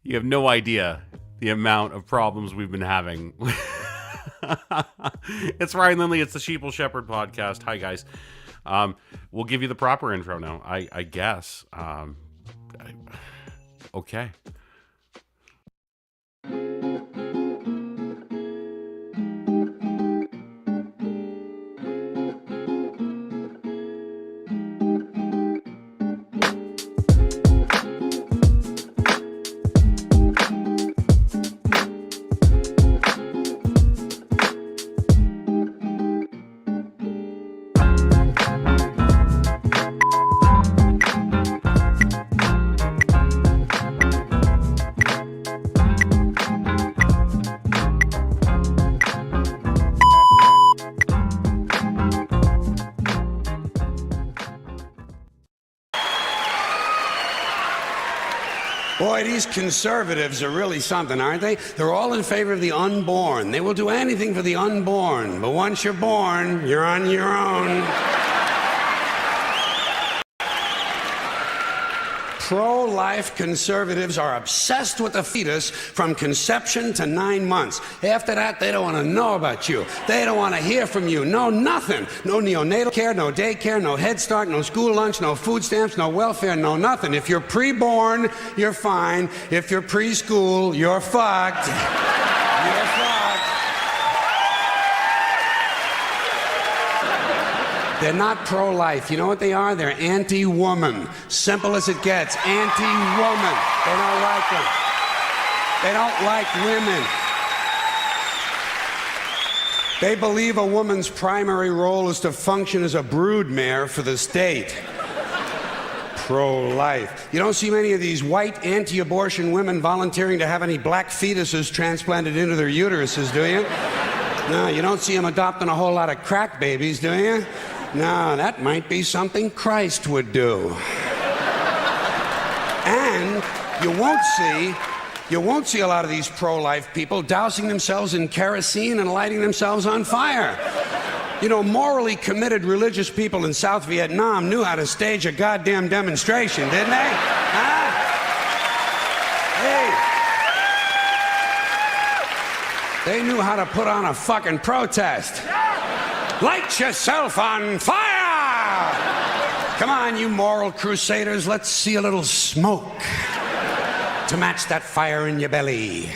You have no idea the amount of problems we've been having. It's Ryan Lindley. It's the Sheeple Shepherd podcast. Hi, guys. We'll give you the proper intro now, I guess. Okay. Boy, these conservatives are really something, aren't they? They're all in favor of the unborn. They will do anything for the unborn. But once you're born, you're on your own. Pro-life conservatives are obsessed with the fetus from conception to 9 months. After that, they don't want to know about you. They don't want to hear from you. No, nothing. No neonatal care, no daycare, no Head Start, no school lunch, no food stamps, no welfare, no nothing. If you're pre-born, you're fine. If you're preschool, you're fucked. You're fucked. They're not pro-life. You know what they are? They're anti-woman. Simple as it gets. Anti-woman. They don't like them. They don't like women. They believe a woman's primary role is to function as a broodmare for the state. Pro-life. You don't see many of these white anti-abortion women volunteering to have any black fetuses transplanted into their uteruses, do you? No, you don't see them adopting a whole lot of crack babies, do you? No, that might be something Christ would do. And you won't see a lot of these pro-life people dousing themselves in kerosene and lighting themselves on fire. You know, morally committed religious people in South Vietnam knew how to stage a goddamn demonstration, didn't they? Huh? Hey. They knew how to put on a fucking protest. Light yourself on fire! Come on, you moral crusaders, let's see a little smoke to match that fire in your belly.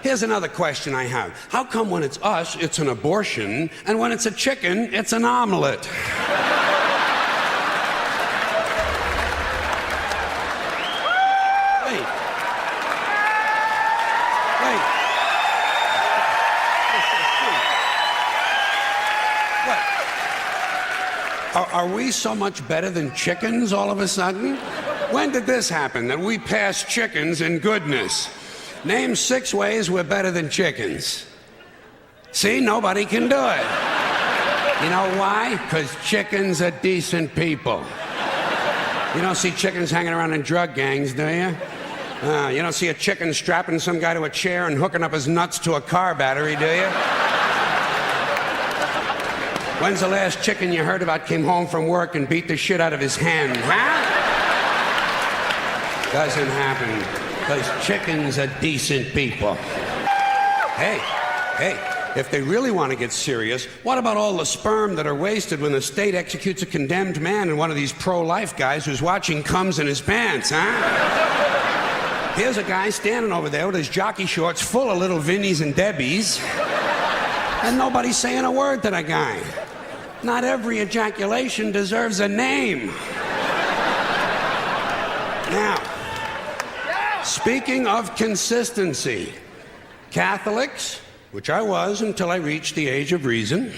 Here's another question I have. How come when it's us, it's an abortion, and when it's a chicken, it's an omelet? Are we so much better than chickens all of a sudden? When did this happen, that we passed chickens in goodness? Name 6 ways we're better than chickens. See, nobody can do it. You know why? Because chickens are decent people. You don't see chickens hanging around in drug gangs, do you? You don't see a chicken strapping some guy to a chair and hooking up his nuts to a car battery, do you? When's the last chicken you heard about came home from work and beat the shit out of his hen, huh? Doesn't happen, because chickens are decent people. Hey, if they really want to get serious, what about all the sperm that are wasted when the state executes a condemned man and one of these pro-life guys who's watching comes in his pants, huh? Here's a guy standing over there with his jockey shorts full of little Vinnies and Debbies, and nobody's saying a word to that guy. Not every ejaculation deserves a name. Now, speaking of consistency, Catholics, which I was until I reached the age of reason,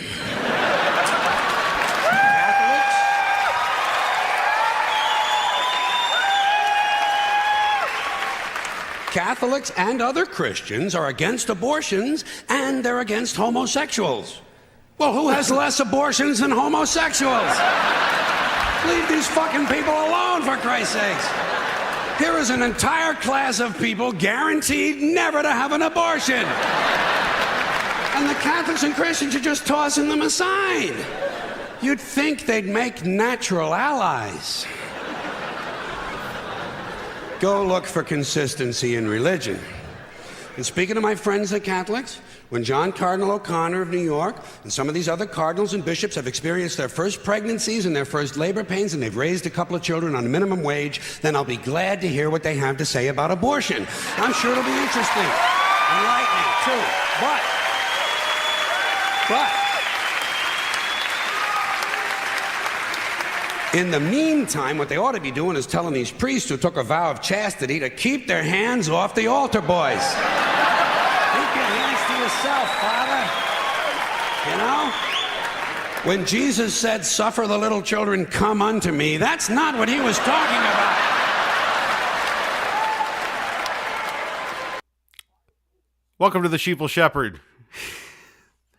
Catholics and other Christians are against abortions, and they're against homosexuals. Well, who has less abortions than homosexuals? Leave these fucking people alone, for Christ's sakes. Here is an entire class of people guaranteed never to have an abortion. And the Catholics and Christians are just tossing them aside. You'd think they'd make natural allies. go look for consistency in religion. And speaking to my friends, the Catholics, when John Cardinal O'Connor of New York and some of these other cardinals and bishops have experienced their first pregnancies and their first labor pains and they've raised a couple of children on minimum wage, then I'll be glad to hear what they have to say about abortion. I'm sure it'll be interesting. Enlightening, too. But, in the meantime, what they ought to be doing is telling these priests who took a vow of chastity to keep their hands off the altar boys. Keep your hands to yourself, Father. You know? When Jesus said, "Suffer the little children, come unto me," that's not what he was talking about. Welcome to the Sheeple Shepherd.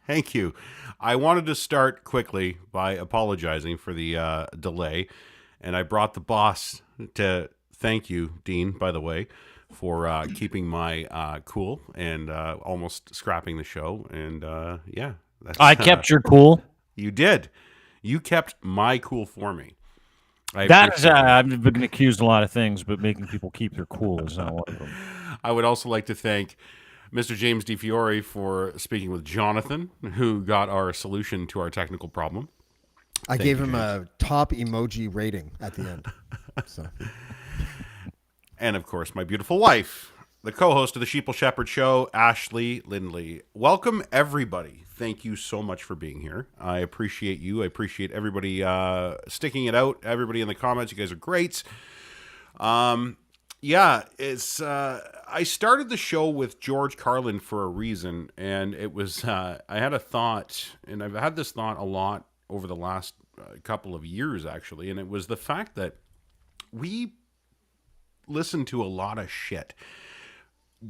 Thank you. I wanted to start quickly by apologizing for the delay, and I brought the boss to thank you, Dean, by the way, for keeping my cool and almost scrapping the show. And yeah. I kept your cool. You did. You kept my cool for me. That is, I've been accused of a lot of things, but making people keep their cool is not one of them. I would also like to thank Mr. James DiFiore for speaking with Jonathan, who got our solution to our technical problem. I gave him a top emoji rating at the end. So. And, of course, my beautiful wife, the co-host of the Sheeple Shepherd Show, Ashley Lindley. Welcome, everybody. Thank you so much for being here. I appreciate you. I appreciate everybody sticking it out, everybody in the comments. You guys are great. Yeah, it's. I started the show with George Carlin for a reason, and it was. I had a thought, and I've had this thought a lot over the last couple of years, actually, and it was the fact that we listen to a lot of shit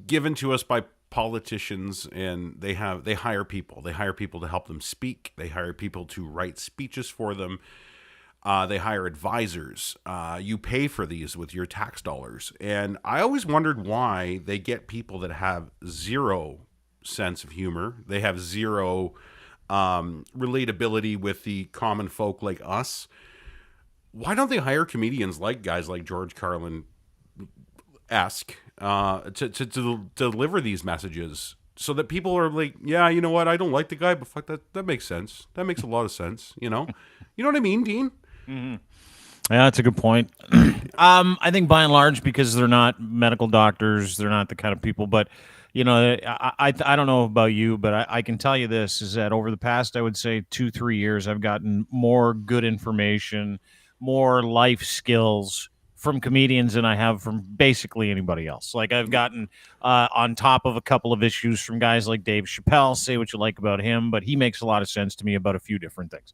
given to us by politicians, and they hire people. They hire people to help them speak. They hire people to write speeches for them. They hire advisors. You pay for these with your tax dollars. And I always wondered why they get people that have zero sense of humor. They have zero relatability with the common folk like us. Why don't they hire comedians like guys like George Carlin-esque to deliver these messages so that people are like, yeah, you know what? I don't like the guy, but fuck that makes sense. That makes a lot of sense, you know? You know what I mean, Dean? Mm-hmm. Yeah, that's a good point. I think by and large, because they're not medical doctors, they're not the kind of people. But you know, I don't know about you, but I can tell you this is that over the past, I would say 2-3 years, I've gotten more good information, more life skills from comedians than I have from basically anybody else. Like I've gotten on top of a couple of issues from guys like Dave Chappelle. Say what you like about him, but he makes a lot of sense to me about a few different things.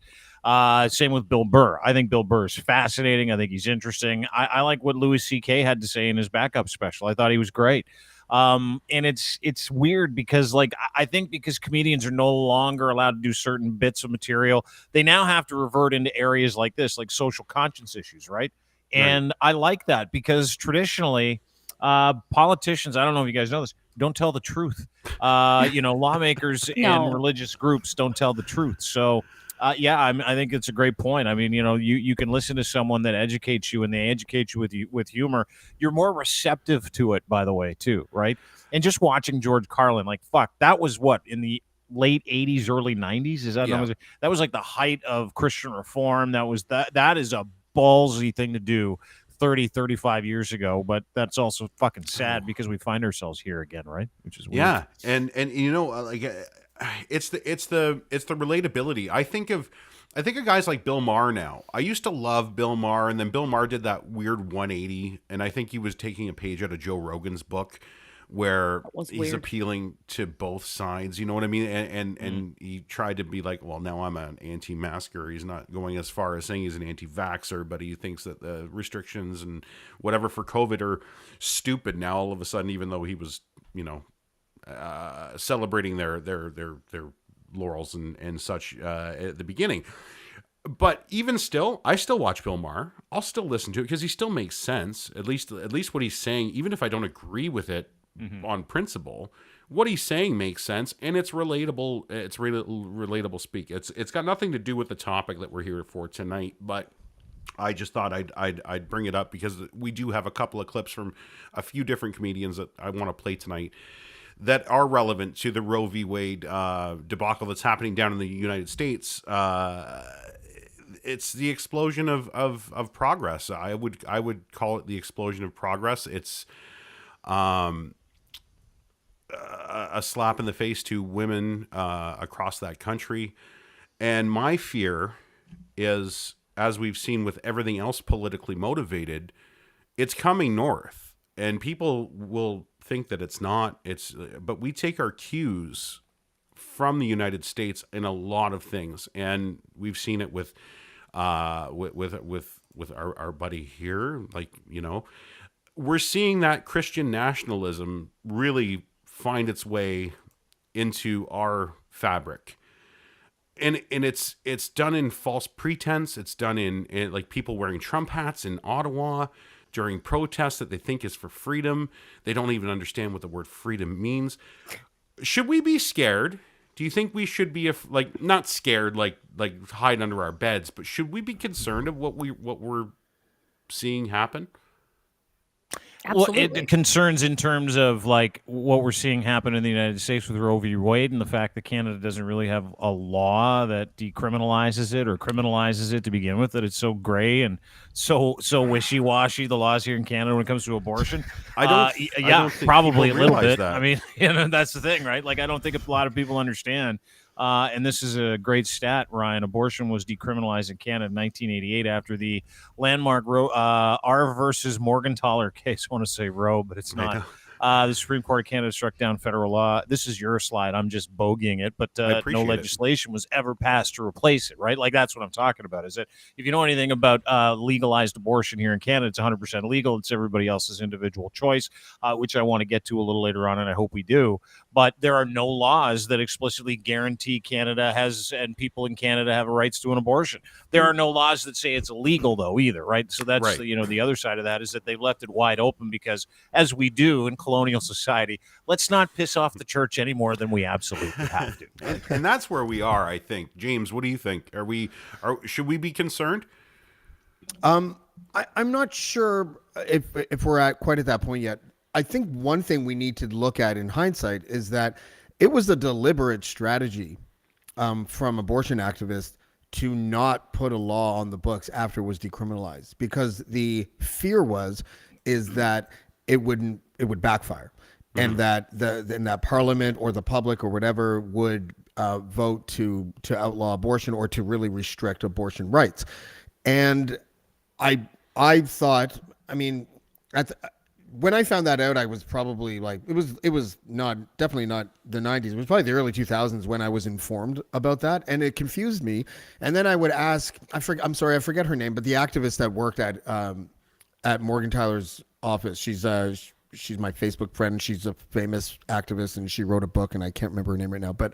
Same with Bill Burr. I think Bill Burr is fascinating. I think he's interesting. I like what Louis C.K. had to say in his backup special. I thought he was great. And it's weird because I think because comedians are no longer allowed to do certain bits of material, they now have to revert into areas like this, like social conscience issues, right? And I like that because traditionally, politicians, I don't know if you guys know this, don't tell the truth. Lawmakers and religious groups don't tell the truth. So, I think it's a great point. I mean, you can listen to someone that educates you and they educate you with humor. You're more receptive to it, by the way, too, right? And just watching George Carlin, that was what, in the late 80s, early 90s? Is that that was like the height of Christian reform. That is a ballsy thing to do 30, 35 years ago, but that's also fucking sad because we find ourselves here again, right? Which is weird. Yeah, and it's the relatability. I think of guys like Bill Maher now. I used to love Bill Maher, and then Bill Maher did that weird 180, and I think he was taking a page out of Joe Rogan's book where he's appealing to both sides, you know what I mean? And he tried to be like, well, now I'm an anti-masker. He's not going as far as saying he's an anti-vaxxer, but he thinks that the restrictions and whatever for COVID are stupid now all of a sudden, even though he was, celebrating their laurels and such at the beginning. But even still, I still watch Bill Maher. I'll still listen to it because he still makes sense. At least what he's saying, even if I don't agree with it on principle, what he's saying makes sense, and it's relatable. It's relatable speak. It's got nothing to do with the topic that we're here for tonight. But I just thought I'd bring it up because we do have a couple of clips from a few different comedians that I want to play tonight that are relevant to the Roe v. Wade debacle that's happening down in the United States. It's the explosion of progress. I would call it the explosion of progress. It's a slap in the face to women across that country. And my fear is, as we've seen with everything else politically motivated, it's coming north. And people will think that it's not. But we take our cues from the United States in a lot of things. And we've seen it with our buddy here. Like, we're seeing that Christian nationalism really find its way into our fabric, and it's done in false pretense. It's done in like people wearing Trump hats in Ottawa during protests that they think is for freedom. They don't even understand what the word freedom means. Should we be scared? Do you think we should be not scared, like hide under our beds, but should we be concerned of what we're seeing happen? Absolutely. Well, it concerns in terms of like what we're seeing happen in the United States with Roe v. Wade and the fact that Canada doesn't really have a law that decriminalizes it or criminalizes it to begin with, that it's so gray and so wishy-washy, the laws here in Canada when it comes to abortion. I don't think probably a people little realize bit. that. I mean, that's the thing, right? Like, I don't think a lot of people understand. And this is a great stat, Ryan. Abortion was decriminalized in Canada in 1988 after the landmark R versus Morgentaler case. I want to say Roe, but it's not. The Supreme Court of Canada struck down federal law. This is your slide. I'm just bogeying it, but no legislation was ever passed to replace it, right? Like, that's what I'm talking about, is that if you know anything about legalized abortion here in Canada, it's 100% legal. It's everybody else's individual choice, which I want to get to a little later on, and I hope we do. But there are no laws that explicitly guarantee Canada has and people in Canada have rights to an abortion. There are no laws that say it's illegal, though, either, right? So that's, Right. The other side of that is that they've left it wide open because, as we do in colonial society, let's not piss off the church any more than we absolutely have to. And that's where we are, I think. James, what do you think? Should we be concerned? I'm not sure if we're quite at that point yet. I think one thing we need to look at in hindsight is that it was a deliberate strategy from abortion activists to not put a law on the books after it was decriminalized, because the fear is that it would backfire, and that that Parliament or the public or whatever would vote to outlaw abortion or to really restrict abortion rights. And I thought, I mean, when I found that out, I was probably like, it was definitely not the 90s. It was probably the early 2000s when I was informed about that, and it confused me. And then I would ask, I forget her name, but the activist that worked at Morgentaler's office. She's my Facebook friend. She's a famous activist, and she wrote a book, and I can't remember her name right now. But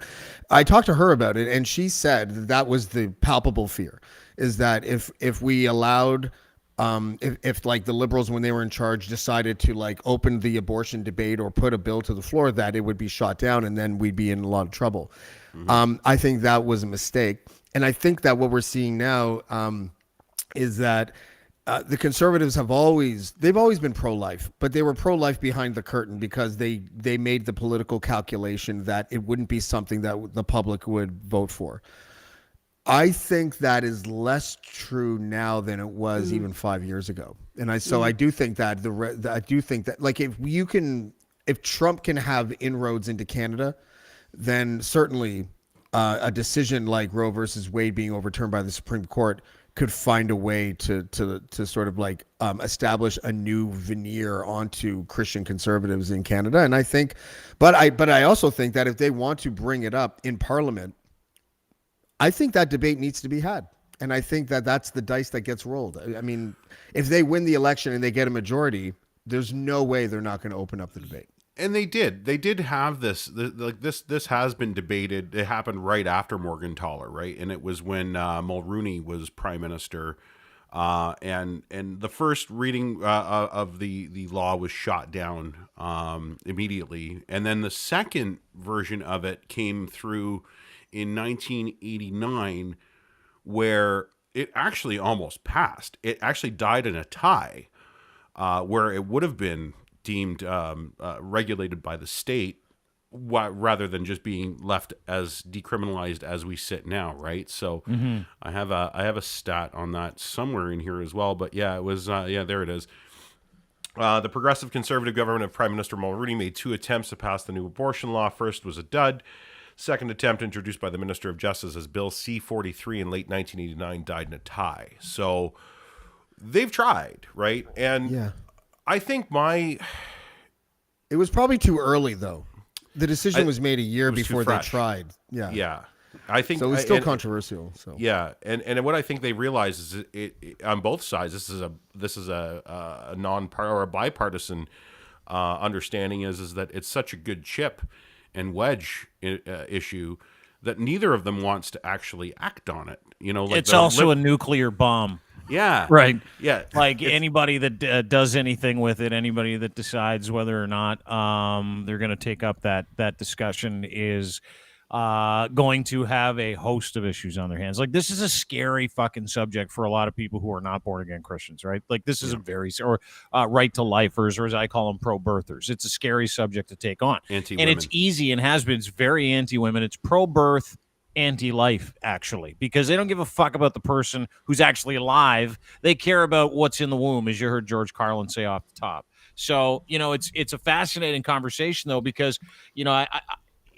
I talked to her about it, and she said that was the palpable fear, is that if we allowed. If like the liberals, when they were in charge, decided to like open the abortion debate or put a bill to the floor, that it would be shot down, and then we'd be in a lot of trouble. I think that was a mistake. And I think that what we're seeing now is that the conservatives have always been pro-life, but they were pro-life behind the curtain because they made the political calculation that it wouldn't be something that the public would vote for. I think that is less true now than it was even 5 years ago, and I do think that like if Trump can have inroads into Canada, then certainly a decision like Roe versus Wade being overturned by the Supreme Court could find a way to sort of like establish a new veneer onto Christian conservatives in Canada. And I think, but I also think that if they want to bring it up in Parliament, I think that debate needs to be had. And I think that that's the dice that gets rolled. I mean, if they win the election and they get a majority, there's no way they're not going to open up the debate. And they did have this has been debated. It happened right after Morgentaler, right? And it was when Mulroney was prime minister. And the first reading of the law was shot down immediately. And then the second version of it came through in 1989, where it actually almost passed. It actually died in a tie, where it would have been deemed regulated by the state, rather than just being left as decriminalized as we sit now, right? So I have a stat on that somewhere in here as well. But yeah, it was there it is. The progressive conservative government of Prime Minister Mulroney made 2 attempts to pass the new abortion law. First was a dud. Second attempt, introduced by the Minister of Justice as Bill C-43 in late 1989, died in a tie. So they've tried, right? And Yeah. I think It was probably too early, though. The decision was made a year it was too before they fresh. tried. Yeah. yeah, I think So it was still and- controversial. So Yeah, and what I think they realize is it on both sides. This is a non-part or a bipartisan understanding is that it's such a good chip and wedge issue that neither of them wants to actually act on it. You know, like It's also a nuclear bomb. yeah, Right. yeah, Like anybody that does anything with it, anybody that decides whether or not they're going to take up that discussion is going to have a host of issues on their hands. Like this is a scary fucking subject for a lot of people who are not born again Christians, right? Like this is a very right to lifers, or as I call them, pro-birthers. It's a scary subject to take on, Anti-women. and it's easy and has been. It's very anti-women. It's pro-birth, anti-life, actually, because they don't give a fuck about the person who's actually alive. They care about what's in the womb, as you heard George Carlin say off the top. So, it's a fascinating conversation, though, because,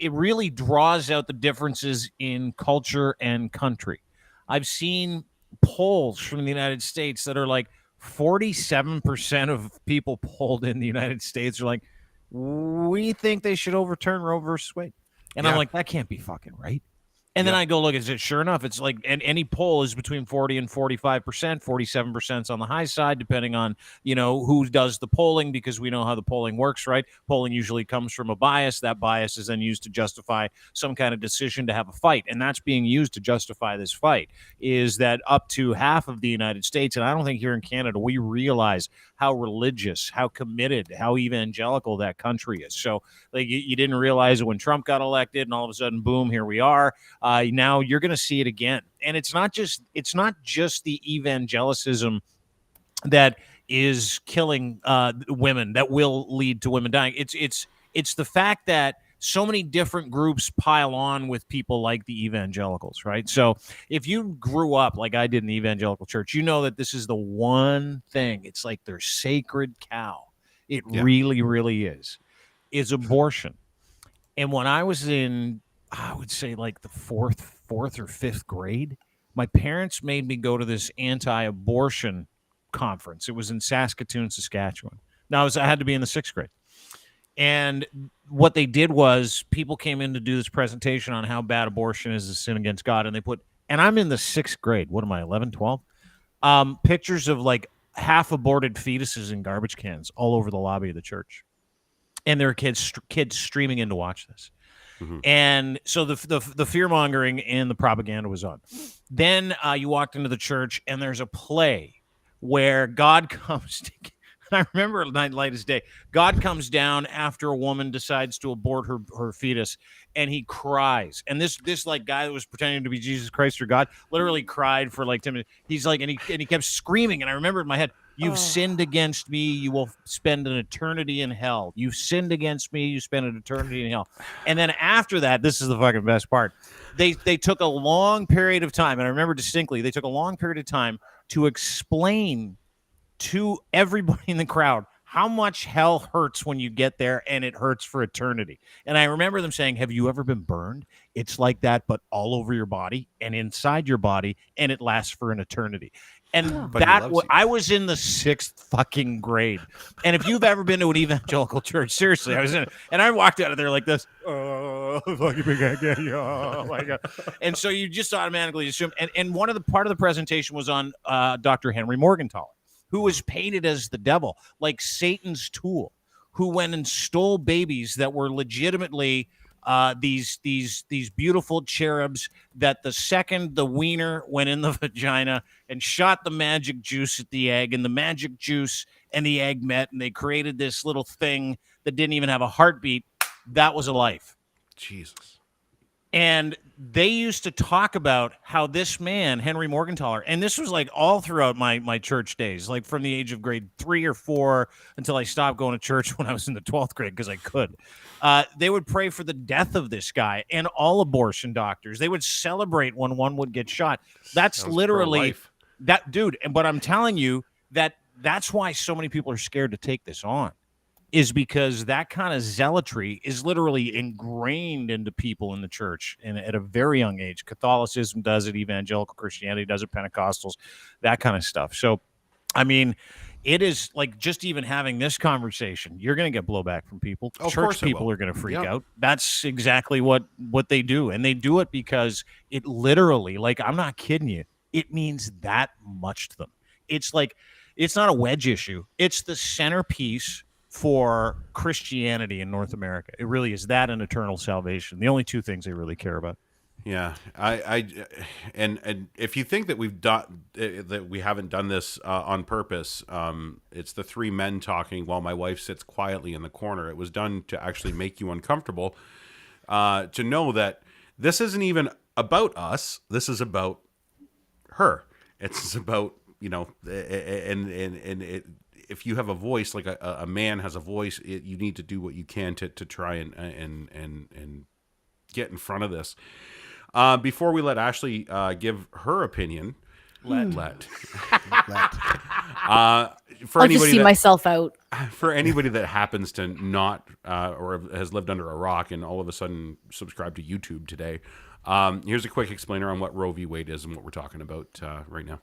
it really draws out the differences in culture and country. I've seen polls from the United States that are like 47% of people polled in the United States are like, we think they should overturn Roe versus Wade. And I'm like, that can't be fucking right. And then I go, look, is it sure enough? It's like, and any poll is between 40 and 45%, 47% on the high side, depending on, who does the polling, because we know how the polling works, right? Polling usually comes from a bias. That bias is then used to justify some kind of decision to have a fight. And that's being used to justify this fight, is that up to half of the United States, and I don't think here in Canada, we realize how religious, how committed, how evangelical that country is. So like you didn't realize it when Trump got elected, and all of a sudden, boom, here we are. Now you're going to see it again, and it's not just the evangelicism that is killing women, that will lead to women dying. It's the fact that so many different groups pile on with people like the evangelicals, right? So if you grew up like I did in the evangelical church, you know that this is the one thing. It's like their sacred cow. It really, really is abortion. And when I was in, I would say like the fourth or fifth grade, my parents made me go to this anti-abortion conference. It was in Saskatoon, Saskatchewan. Now I had to be in the 6th grade. And what they did was people came in to do this presentation on how bad abortion is a sin against God. And and I'm in the 6th grade. What am I, 11, 12? Pictures of like half aborted fetuses in garbage cans all over the lobby of the church. And there are kids streaming in to watch this. Mm-hmm. And so the fear-mongering and the propaganda was on. Then you walked into the church, and there's a play where God comes to... I remember light as day. God comes down after a woman decides to abort her fetus, and he cries. And this like guy that was pretending to be Jesus Christ or God literally cried for like 10 minutes. He's like, and he kept screaming. And I remember in my head, "You've sinned against me. You will spend an eternity in hell. You've sinned against me. You spend an eternity in hell." And then after that, this is the fucking best part. They took a long period of time, and I remember distinctly, they took a long period of time to explain to everybody in the crowd how much hell hurts when you get there, and it hurts for eternity. And I remember them saying, "Have you ever been burned? It's like that, but all over your body and inside your body, and it lasts for an eternity." And I was in the 6th fucking grade. And if you've ever been to an evangelical church, seriously, I was in it. And I walked out of there like this. Oh, fucking big agony. Oh my God. And so you just automatically assume. And one of the part of the presentation was on Dr. Henry Morgentaler, who was painted as the devil, like Satan's tool, who went and stole babies that were legitimately these beautiful cherubs, that the second the wiener went in the vagina and shot the magic juice at the egg, and the magic juice and the egg met, and they created this little thing that didn't even have a heartbeat. That was a life. Jesus. And they used to talk about how this man, Henry Morgentaler, and this was like all throughout my church days, like from the age of grade 3 or 4 until I stopped going to church when I was in the 12th grade because I could. They would pray for the death of this guy and all abortion doctors. They would celebrate when one would get shot. That's Sounds literally pro-life. that dude. But I'm telling you that's why so many people are scared to take this on. Is because that kind of zealotry is literally ingrained into people in the church and at a very young age. Catholicism does it, evangelical Christianity does it, Pentecostals, that kind of stuff. So, I mean, it is like just even having this conversation, you're going to get blowback from people. Of Church course it people will. are going to freak Yep. out. That's exactly what they do. And they do it because it literally, like, I'm not kidding you, it means that much to them. It's like, it's not a wedge issue. It's the centerpiece for Christianity in North America. It really is that and eternal salvation. The only two things they really care about. Yeah, and if you think that we haven't done this on purpose, it's the three men talking while my wife sits quietly in the corner. It was done to actually make you uncomfortable, to know that this isn't even about us. This is about her. It's about, you know, and it, if you have a voice, like a man has a voice, you need to do what you can to try and get in front of this. Before we let Ashley give her opinion, for I'll anybody just see myself out. for anybody that happens to not or has lived under a rock and all of a sudden subscribe to YouTube today, here's a quick explainer on what Roe v. Wade is and what we're talking about right now.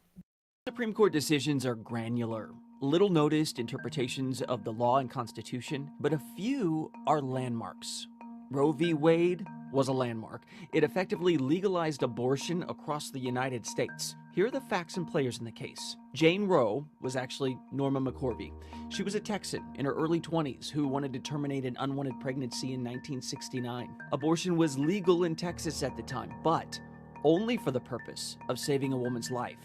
Supreme Court decisions are granular, little noticed interpretations of the law and Constitution, but a few are landmarks. Roe v. Wade was a landmark. It effectively legalized abortion across the United States. Here are the facts and players in the case. Jane Roe was actually Norma McCorvey. She was a Texan in her early 20s who wanted to terminate an unwanted pregnancy in 1969. Abortion was legal in Texas at the time, but only for the purpose of saving a woman's life.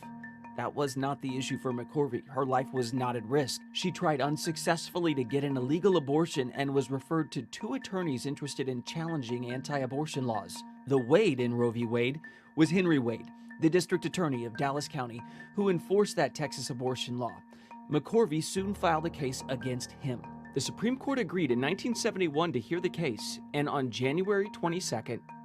That was not the issue for McCorvey. Her life was not at risk. She tried unsuccessfully to get an illegal abortion and was referred to two attorneys interested in challenging anti-abortion laws. The Wade in Roe v. Wade was Henry Wade, the district attorney of Dallas County, who enforced that Texas abortion law. McCorvey soon filed a case against him. The Supreme Court agreed in 1971 to hear the case, and on January 22,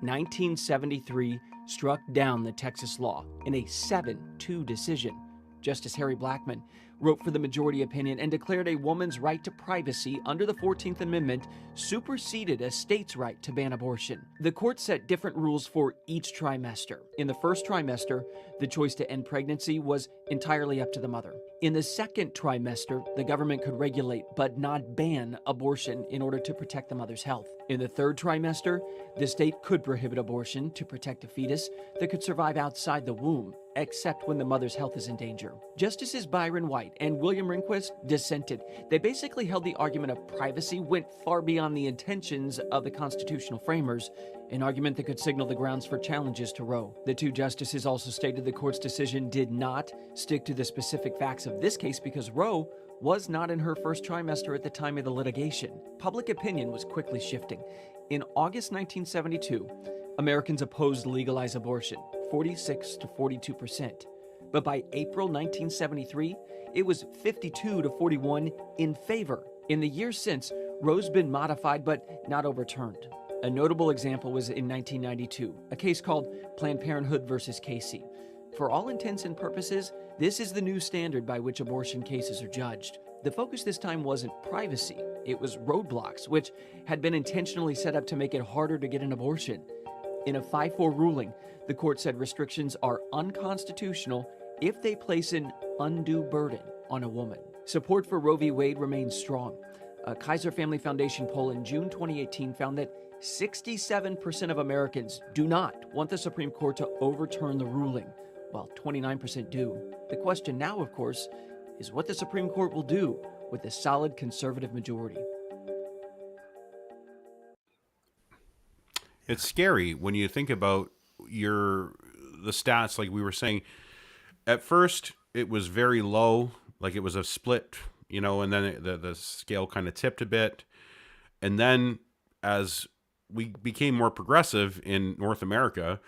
1973, struck down the Texas law in a 7-2 decision. Justice Harry Blackmun wrote for the majority opinion and declared a woman's right to privacy under the 14th Amendment superseded a state's right to ban abortion. The court set different rules for each trimester. In the first trimester, the choice to end pregnancy was entirely up to the mother. In the second trimester, the government could regulate but not ban abortion in order to protect the mother's health. In the third trimester, the state could prohibit abortion to protect a fetus that could survive outside the womb, except when the mother's health is in danger. Justices Byron White and William Rehnquist dissented. They basically held the argument of privacy went far beyond the intentions of the constitutional framers, an argument that could signal the grounds for challenges to Roe. The two justices also stated the court's decision did not stick to the specific facts of this case because Roe was not in her first trimester at the time of the litigation. Public opinion was quickly shifting. In August 1972, Americans opposed legalized abortion, 46 to 42%. But by April 1973, it was 52 to 41 in favor. In the years since, Roe's been modified but not overturned. A notable example was in 1992, a case called Planned Parenthood versus Casey. For all intents and purposes, this is the new standard by which abortion cases are judged. The focus this time wasn't privacy, it was roadblocks, which had been intentionally set up to make it harder to get an abortion. In a 5-4 ruling, the court said restrictions are unconstitutional if they place an undue burden on a woman. Support for Roe v. Wade remains strong. A Kaiser Family Foundation poll in June 2018 found that 67% of Americans do not want the Supreme Court to overturn the ruling, while 29% do. The question now, of course, is what the Supreme Court will do with a solid conservative majority. It's scary when you think about the stats, like we were saying. At first, it was very low, like it was a split, and then the scale kind of tipped a bit. And then as we became more progressive in North America,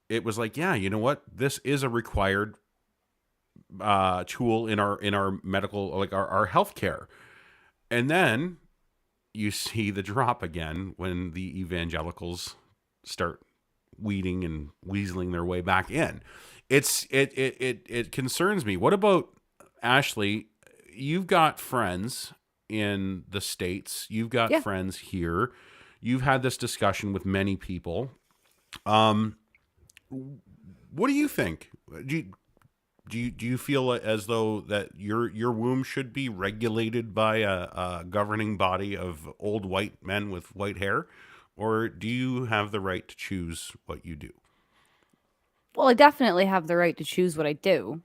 it was like, yeah, you know what? This is a required tool in our medical, like our healthcare. And then you see the drop again when the evangelicals start weeding and weaseling their way back in. It concerns me. What about Ashley? You've got friends in the States. You've got Yeah. friends here. You've had this discussion with many people. What do you think? Do you feel as though that your womb should be regulated by a governing body of old white men with white hair, or do you have the right to choose what you do? Well, I definitely have the right to choose what I do.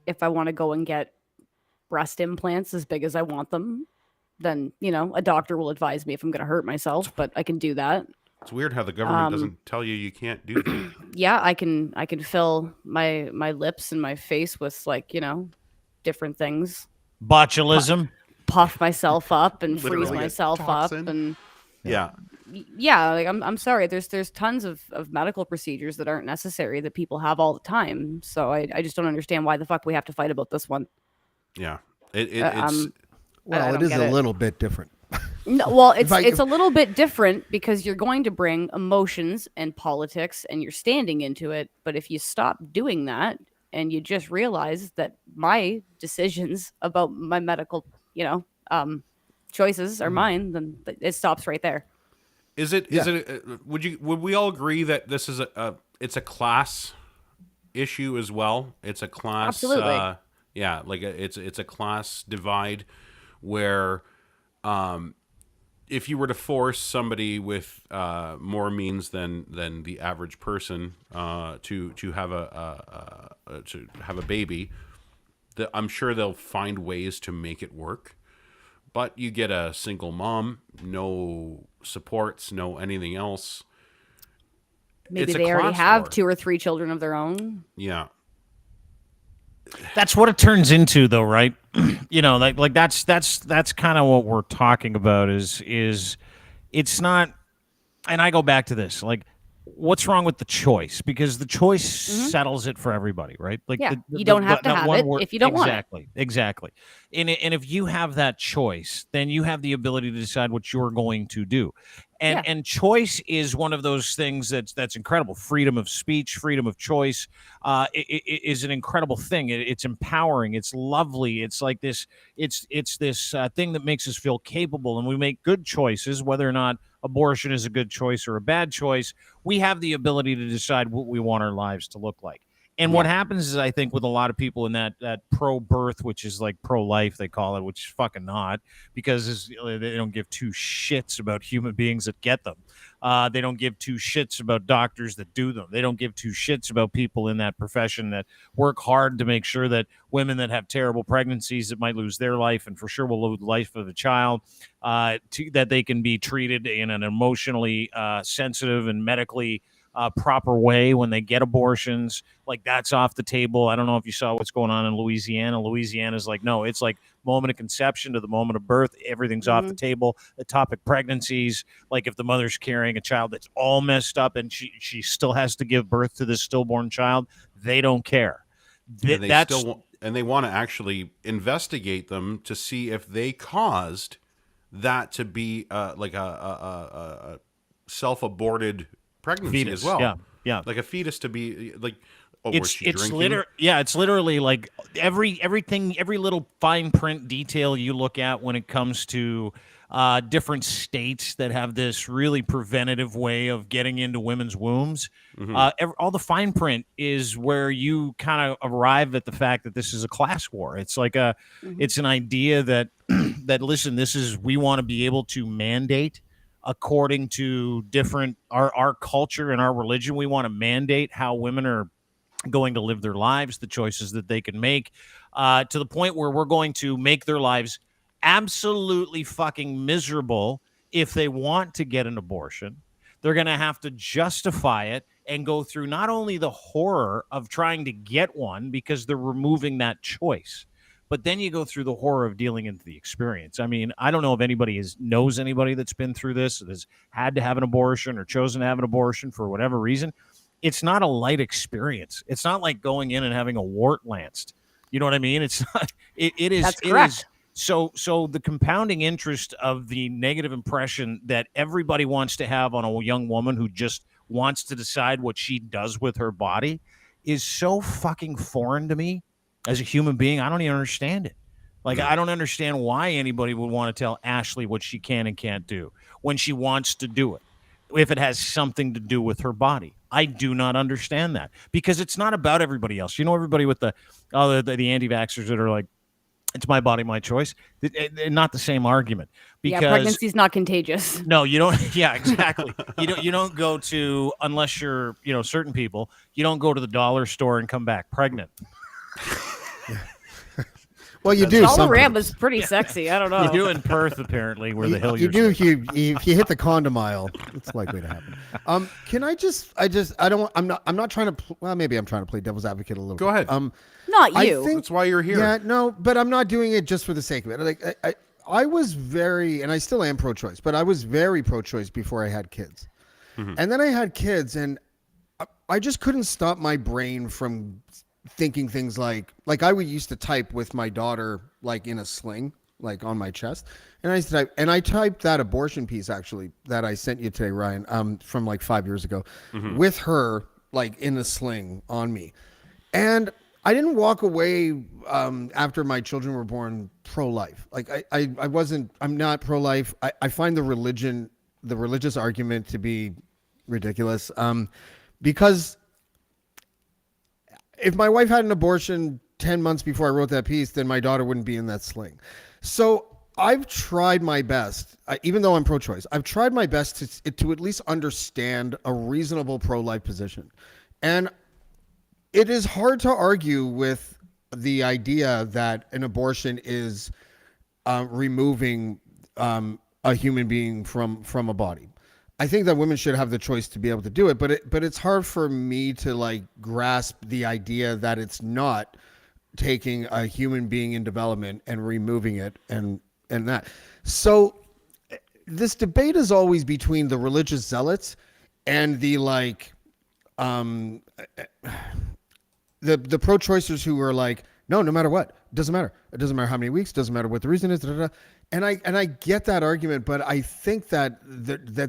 If I want to go and get breast implants as big as I want them, then, a doctor will advise me if I'm going to hurt myself, but I can do that. It's weird how the government doesn't tell you you can't do that. Yeah, I can fill my lips and my face with different things. Botulism. Puff myself up and freeze Literally a myself toxin. up and Yeah. yeah, like I'm sorry, there's tons of medical procedures that aren't necessary that people have all the time. So I just don't understand why the fuck we have to fight about this one. Yeah. I Well, don't it is get a it. little bit different. No, well, it's I- it's a little bit different because you're going to bring emotions and politics and you're standing into it. But if you stop doing that and you just realize that my decisions about my medical, choices are mine, then it stops right there. Is it? Would we all agree that this is it's a class issue as well? It's a class. Absolutely. Yeah, like it's a class divide where, if you were to force somebody with more means than the average person to have a baby, I'm sure they'll find ways to make it work. But you get a single mom, no supports, no anything else. Maybe It's a they already class have war. 2 or 3 children of their own. Yeah. That's what it turns into, though, right? Like that's kind of what we're talking about. Is it's not? And I go back to this, like, what's wrong with the choice? Because the choice settles it for everybody, right? Like, Yeah, you don't have to that have one it word- if you don't want it. Exactly. And if you have that choice, then you have the ability to decide what you're going to do. And Yeah. and choice is one of those things that's incredible. Freedom of speech, freedom of choice, is an incredible thing. It's empowering. It's lovely. It's like this. It's this thing that makes us feel capable, and we make good choices, whether or not abortion is a good choice or a bad choice. We have the ability to decide what we want our lives to look like. And what happens is, I think, with a lot of people in that pro-birth, which is like pro-life, they call it, which is fucking not, because they don't give 2 shits about human beings that get them. They don't give 2 shits about doctors that do them. They don't give 2 shits about people in that profession that work hard to make sure that women that have terrible pregnancies that might lose their life and for sure will lose the life of a child, that they can be treated in an emotionally sensitive and medically proper way when they get abortions. Like, that's off the table. I don't know if you saw what's going on in Louisiana. Louisiana's like, no, it's like moment of conception to the moment of birth. Everything's off the table. The topic pregnancies, like if the mother's carrying a child that's all messed up and she still has to give birth to this stillborn child, they don't care. And they want to actually investigate them to see if they caused that to be like a self-aborted pregnancy fetus as well. Yeah. Like a fetus to be like, was she drinking? It's literally like every little fine print detail you look at when it comes to different states that have this really preventative way of getting into women's wombs. All the fine print is where you kind of arrive at the fact that this is a class war. It's like it's an idea that that, listen, we want to be able to mandate according to different our culture and our religion. We want to mandate how women are going to live their lives, the choices that they can make, to the point where we're going to make their lives absolutely fucking miserable if they want to get an abortion. They're going to have to justify it and go through not only the horror of trying to get one because they're removing that choice, But then you go through the horror of dealing into the experience. I mean, I don't know if anybody knows anybody that's been through this, that's had to have an abortion or chosen to have an abortion for whatever reason. It's not a light experience. It's not like going in and having a wart lanced. You know what I mean? It's not. It is. That's it correct. is. So the compounding interest of the negative impression that everybody wants to have on a young woman who just wants to decide what she does with her body is so fucking foreign to me as a human being. I don't even understand it. Like, I don't understand why anybody would want to tell Ashley what she can and can't do when she wants to do it, if it has something to do with her body. I do not understand that, because it's not about everybody else. You know, everybody with the anti-vaxxers that are like, it's my body, my choice. Not the same argument. Because Yeah, pregnancy's not contagious. no, you don't. Yeah, exactly. You don't go to, unless you're, certain people, you don't go to the dollar store and come back pregnant. Well, you do. Dollarama's pretty sexy. I don't know. You do in Perth, apparently, where the hill You do if you hit the condom aisle. It's likely to happen. Can I don't. I'm not trying to. Well, maybe I'm trying to play devil's advocate a little. Go bit. ahead. Not I you. think- That's why you're here. Yeah, no, but I'm not doing it just for the sake of it. Like I was very, and I still am pro-choice, but I was very pro-choice before I had kids, and then I had kids, and I just couldn't stop my brain from thinking things like I would used to type with my daughter like in a sling, like on my chest, and I typed that abortion piece actually that I sent you today, Ryan, from like 5 years ago, with her like in a sling on me, and I didn't walk away after my children were born pro-life. Like I'm not pro-life. I find the religious argument to be ridiculous, because if my wife had an abortion 10 months before I wrote that piece, then my daughter wouldn't be in that sling. So I've tried my best, even though I'm pro-choice, I've tried my best to at least understand a reasonable pro-life position. And it is hard to argue with the idea that an abortion is removing a human being from a body. I think that women should have the choice to be able to do it, but it's hard for me to like grasp the idea that it's not taking a human being in development and removing it and that. So this debate is always between the religious zealots and the like the pro-choicers who are like, no matter what, it doesn't matter. It doesn't matter how many weeks, doesn't matter what the reason is. And I get that argument, but I think that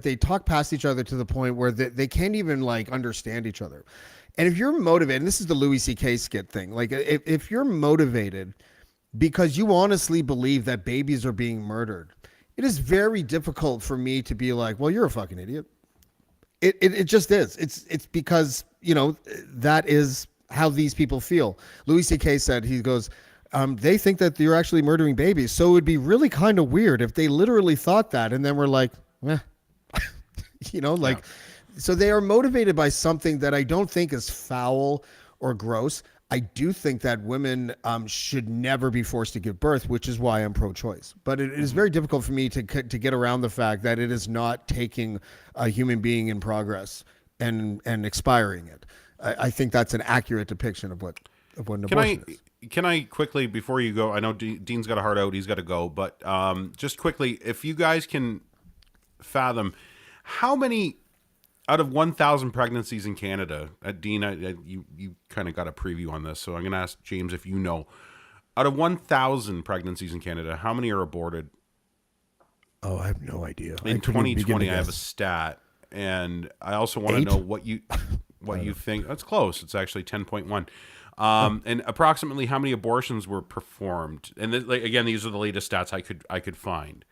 they talk past each other to the point where they can't even like understand each other. And if you're motivated, and this is the Louis C.K. skit thing, like if you're motivated because you honestly believe that babies are being murdered, it is very difficult for me to be like, well, you're a fucking idiot. It just is. It's because, that is how these people feel. Louis C.K. said, he goes, they think that you're actually murdering babies. So it would be really kind of weird if they literally thought that and then we're like, so they are motivated by something that I don't think is foul or gross. I do think that women should never be forced to give birth, which is why I'm pro-choice. But it is very difficult for me to get around the fact that it is not taking a human being in progress and expiring it. I think that's an accurate depiction of what an abortion is. Can I quickly, before you go, I know Dean's got a heart out, he's got to go, but just quickly, if you guys can fathom, how many out of 1,000 pregnancies in Canada, Dean, you kind of got a preview on this, so I'm going to ask James if you know, out of 1,000 pregnancies in Canada, how many are aborted? Oh, I have no idea. In 2020, I have a stat, and I also want to know what you think. That's close. It's actually 10.1. And approximately how many abortions were performed? And again, these are the latest stats I could find.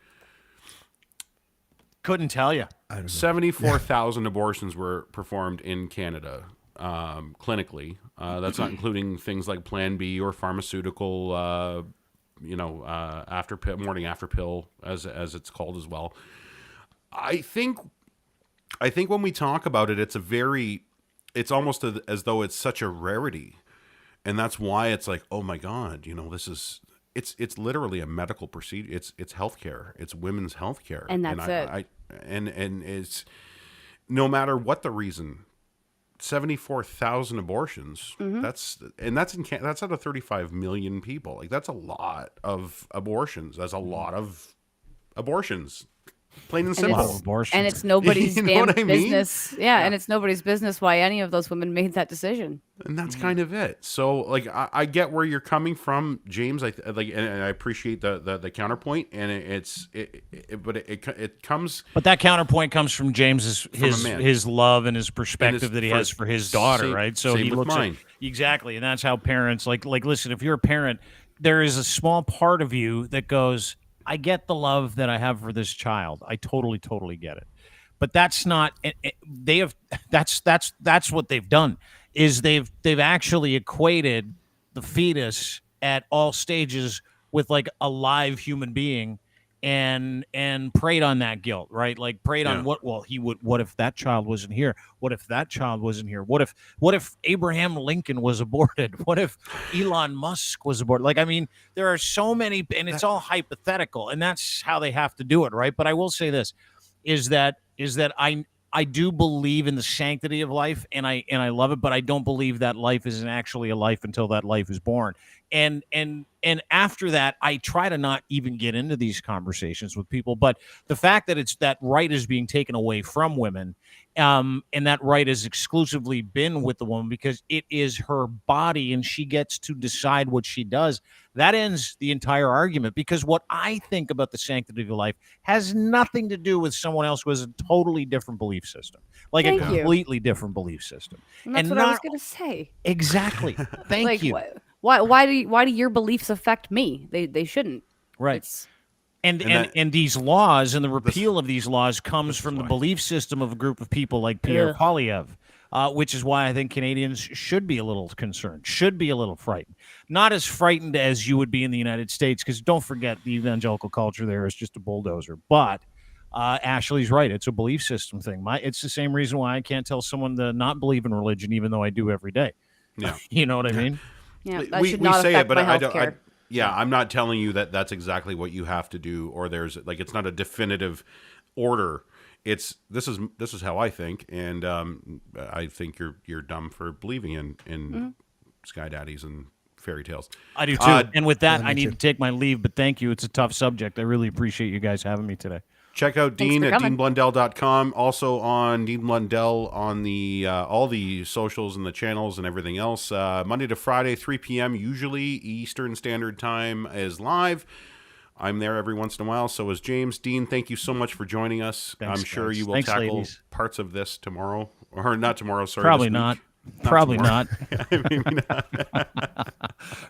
Couldn't tell you. 74,000 abortions were performed in Canada clinically. That's not including things like Plan B or pharmaceutical, after pill, morning after pill, as it's called as well. I think when we talk about it, it's almost as though it's such a rarity. And that's why it's like, oh my God, it's literally a medical procedure. It's healthcare. It's women's healthcare. And that's it. And it's no matter what the reason 74,000 abortions. Mm-hmm. That's out of 35 million people. Like, that's a lot of abortions. That's a lot of abortions. Plain and And simple. it's, abortions. and it's nobody's You know damn what I mean? business. Yeah, and it's nobody's business why any of those women made that decision. And that's kind of it. So, like, I get where you're coming from, James. And I appreciate the counterpoint. And it comes. But that counterpoint comes from James's a man. his love and his perspective that he has for his daughter, same- right? So same he with looks mine. at exactly, and that's how parents like. Listen, if you're a parent, there is a small part of you that goes, "I get the love that I have for this child. I totally get it." But that's not. They have. That's what they've done. Is they've actually equated the fetus at all stages with like a live human being and preyed on that guilt, right? Like preyed on what if that child wasn't here? What if that child wasn't here? What if Abraham Lincoln was aborted? What if Elon Musk was aborted? Like, I mean, there are so many, and it's all hypothetical, and that's how they have to do it, right? But I will say this is that I do believe in the sanctity of life, and I love it, but I don't believe that life isn't actually a life until that life is born. And after that, I try to not even get into these conversations with people. But the fact that that right is being taken away from women, and that right has exclusively been with the woman because it is her body and she gets to decide what she does, that ends the entire argument. Because what I think about the sanctity of life has nothing to do with someone else who has a totally different belief system, like Thank a you. completely different belief system. And that's what I was going to say. Exactly. Thank Like, you. Why do your beliefs affect me? They shouldn't. Right. It's, And these laws and the repeal of these laws comes from the belief system of a group of people like Pierre Ugh. Poilievre, which is why I think Canadians should be a little concerned, should be a little frightened. Not as frightened as you would be in the United States, because don't forget the evangelical culture there is just a bulldozer. But Ashley's right. It's a belief system thing. It's the same reason why I can't tell someone to not believe in religion, even though I do every day. Yeah. You know what I mean? yeah, that we should not say affect it, but my I don't. healthcare. I'm not telling you that that's exactly what you have to do, or there's like it's not a definitive order. This is how I think, and I think you're dumb for believing in sky daddies and fairy tales. I do too. And with that, I need to take my leave. But thank you. It's a tough subject. I really appreciate you guys having me today. Check out Thanks Dean for at coming. deanblundell.com. Also on Dean Blundell on the all the socials and the channels and everything else. Monday to Friday, 3 p.m. usually Eastern Standard Time is live. I'm there every once in a while. So is James. Dean, thank you so much for joining us. Thanks, I'm sure guys. you will Thanks, tackle ladies. parts of this tomorrow. Or not tomorrow, sorry. Probably this not. week. Probably tomorrow. not. Maybe not.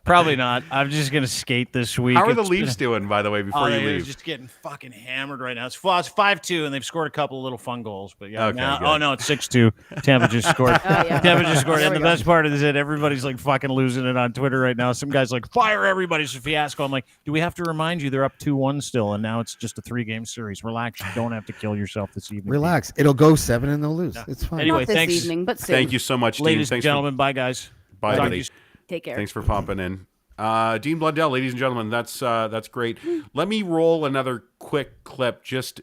Probably not. I'm just gonna skate this week. How are the It's Leafs been- doing, by the way, before you they're leave? just getting fucking hammered right now. It's 5-2, and they've scored a couple of little fun goals. But yeah, Okay, now, good. oh no, it's 6-2. Tampa just scored. yeah. Tampa just scored. There And we the go. best part is that everybody's like fucking losing it on Twitter right now. Some guy's like, fire everybody. So fiasco. I'm like, do we have to remind you they're up 2-1 still, and now it's just a 3-game series? Relax. You don't have to kill yourself this evening. Relax. It'll go 7 and they'll lose. It's fine. Anyway, Not this thanks. evening, but soon. Thank you so much, Dean. Ladies and Thanks gentlemen, bye guys. Bye, Talk to buddy. you Take care. Thanks for popping in. Dean Blundell, ladies and gentlemen, that's great. Let me roll another quick clip just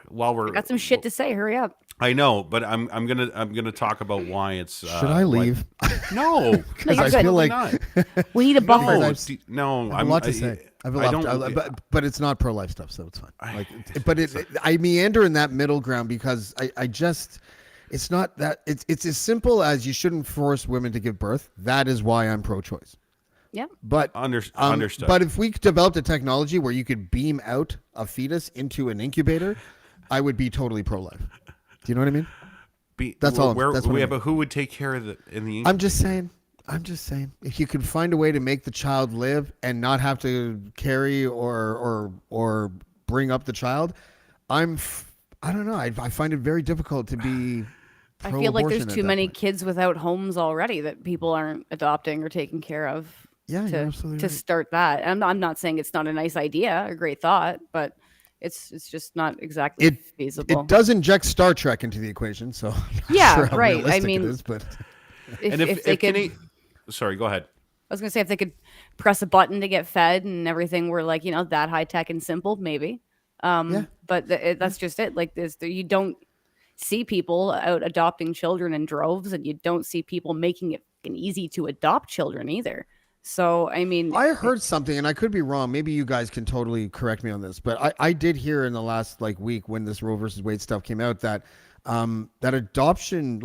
while we're I got some shit to say. Hurry up. I know, but I'm gonna talk about why it's Should I leave? No, No, you're I good. feel like not. We need a buffer. No, I've- no, I have a lot to say. I have a lot, but it's not pro-life stuff, so it's fine. I meander in that middle ground because I just, it's not that, it's as simple as you shouldn't force women to give birth. That is why I'm pro-choice. Yeah. But understood. But if we developed a technology where you could beam out a fetus into an incubator, I would be totally pro-life. Do you know what I mean? That's all. That's what I mean. But who would take care of in the? I'm just saying. If you could find a way to make the child live and not have to carry or bring up the child, I don't know. I find it very difficult to be. I feel like there's pro-abortion at too that many point. kids without homes already that people aren't adopting or taking care of. Yeah, you're absolutely to right. start that. I'm not saying it's not a nice idea, a great thought, but it's just not exactly feasible. It does inject Star Trek into the equation, so I'm not Yeah, sure how right. I realistic mean, it is, but if they could, sorry, go ahead. I was gonna say if they could press a button to get fed and everything were like that high tech and simple, maybe. Yeah. But that's just it. Like you see people out adopting children in droves, and you don't see people making it fucking easy to adopt children either. So, I mean, I heard something, and I could be wrong. Maybe you guys can totally correct me on this, but I did hear in the last week when this Roe versus Wade stuff came out that that adoption,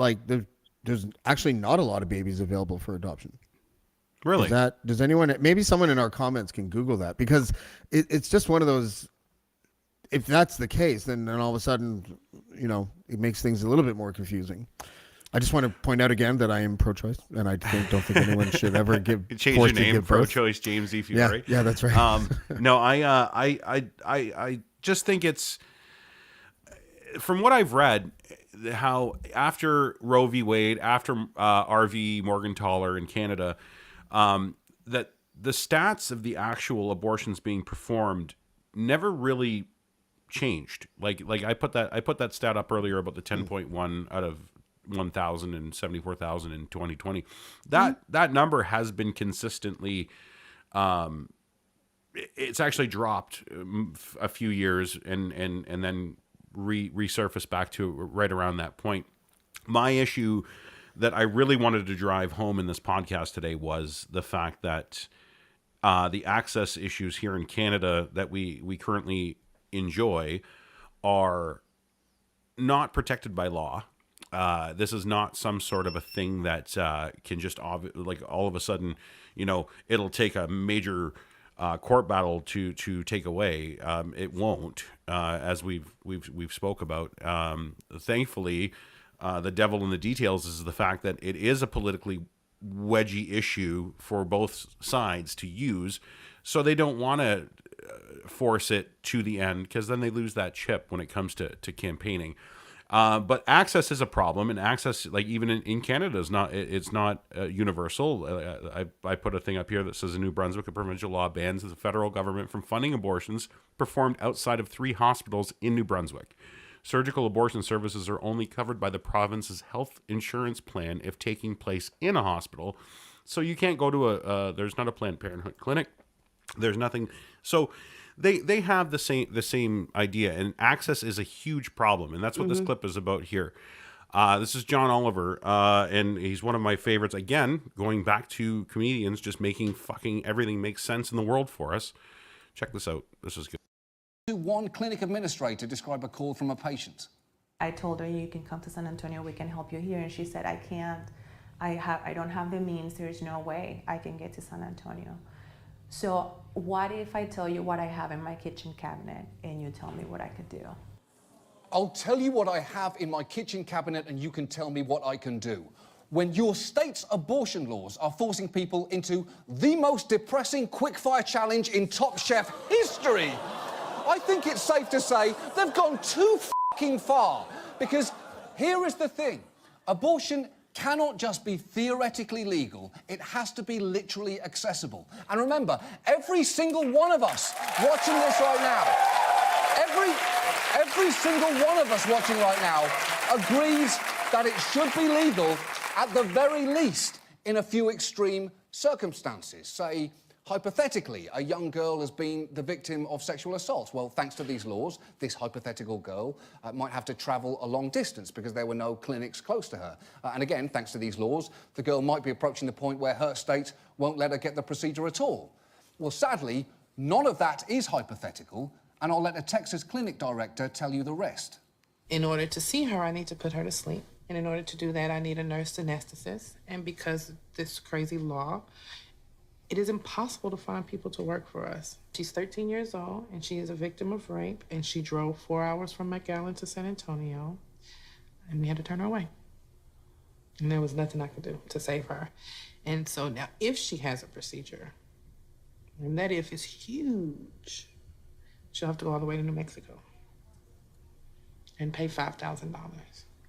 there's actually not a lot of babies available for adoption. Really? Does anyone? Maybe someone in our comments can Google that, because it's just one of those. If that's the case, then all of a sudden, it makes things a little bit more confusing. I just want to point out again that I am pro-choice, and I don't think anyone should ever give Change your name, pro-choice James DiFiore. Yeah, that's right. No, I just think it's, from what I've read, how after Roe v. Wade, after R.V. Morgentaler in Canada, that the stats of the actual abortions being performed never really changed. Like I put that stat up earlier about the 10.1 out of 1,000 and 74,000 in 2020. That number has been consistently, it's actually dropped a few years and then resurfaced back to right around that point. My issue that I really wanted to drive home in this podcast today was the fact that the access issues here in Canada that we currently enjoy are not protected by law. This is not some sort of a thing that can just all of a sudden, it'll take a major court battle to take away. It won't, as we've spoke about. Thankfully, the devil in the details is the fact that it is a politically wedgy issue for both sides to use, so they don't want to force it to the end, because then they lose that chip when it comes to campaigning. But access is a problem, and access, even in Canada, it's not universal. I put a thing up here that says in New Brunswick, a provincial law bans the federal government from funding abortions performed outside of 3 hospitals in New Brunswick. Surgical abortion services are only covered by the province's health insurance plan if taking place in a hospital. So you can't go to there's not a Planned Parenthood clinic. There's nothing. So they have the same idea, and access is a huge problem, and that's what this clip is about here. This is John Oliver, and he's one of my favorites. Again, going back to comedians just making fucking everything make sense in the world for us. Check this out. This is good. One clinic administrator describe a call from a patient. I told her, you can come to San Antonio, we can help you here. And she said, I can't, I don't have the means, there's no way I can get to San Antonio. So what if I tell you what I have in my kitchen cabinet and you tell me what I could do? I'll tell you what I have in my kitchen cabinet and you can tell me what I can do. When your state's abortion laws are forcing people into the most depressing quickfire challenge in Top Chef history, I think it's safe to say they've gone too fucking far. Because here is the thing. Abortion cannot just be theoretically legal. It has to be literally accessible. And remember, every single one of us watching this right now, every single one of us watching right now agrees that it should be legal at the very least in a few extreme circumstances. Say, hypothetically, a young girl has been the victim of sexual assault. Well, thanks to these laws, this hypothetical girl might have to travel a long distance because there were no clinics close to her. And again, thanks to these laws, the girl might be approaching the point where her state won't let her get the procedure at all. Well, sadly, none of that is hypothetical, and I'll let a Texas clinic director tell you the rest. In order to see her, I need to put her to sleep. And in order to do that, I need a nurse anesthetist. And because of this crazy law, it is impossible to find people to work for us. She's 13 years old, and she is a victim of rape, and she drove 4 hours from McAllen to San Antonio, and we had to turn her away. And there was nothing I could do to save her. And so now, if she has a procedure, and that if is huge, she'll have to go all the way to New Mexico and pay $5,000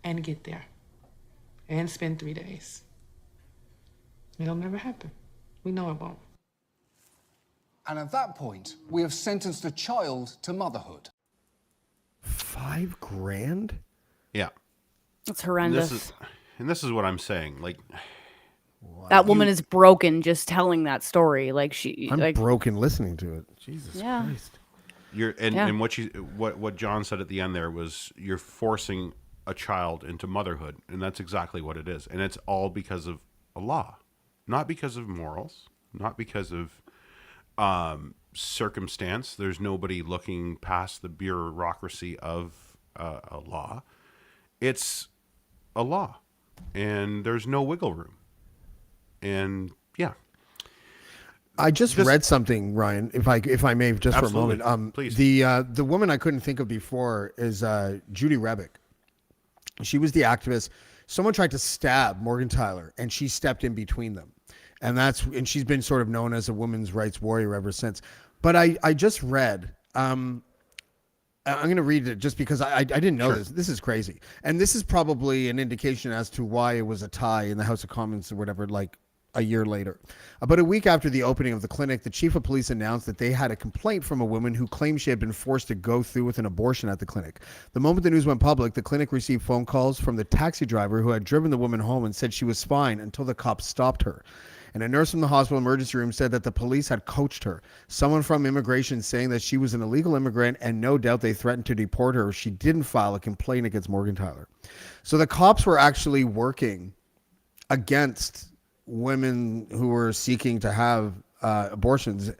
and get there and spend 3 days. It'll never happen. We know it won't. And at that point, we have sentenced a child to motherhood. $5,000? Yeah. That's horrendous. This is what I'm saying. That woman is broken just telling that story. I'm broken listening to it. Jesus Christ. And what John said at the end there was, you're forcing a child into motherhood, and that's exactly what it is. And it's all because of a law, not because of morals, not because of circumstance. There's nobody looking past the bureaucracy of a law. It's a law, and there's no wiggle room. And yeah, I just read something, Ryan, if I may, just Absolutely. for a moment. Please. The woman I couldn't think of before is Judy Rebic. She was the activist. Someone tried to stab Morgan Tyler, and she stepped in between them, and she's been sort of known as a women's rights warrior ever since. But I just read. I'm going to read it just because I didn't know this. This is crazy, and this is probably an indication as to why it was a tie in the House of Commons or whatever, like a year later. About a week after the opening of the clinic, the chief of police announced that they had a complaint from a woman who claimed she had been forced to go through with an abortion at the clinic. The moment the news went public, the clinic received phone calls from the taxi driver who had driven the woman home and said she was fine until the cops stopped her. And a nurse from the hospital emergency room said that the police had coached her. Someone from immigration saying that she was an illegal immigrant, and no doubt they threatened to deport her if she didn't file a complaint against Morgan Tyler. So the cops were actually working against women who were seeking to have abortions,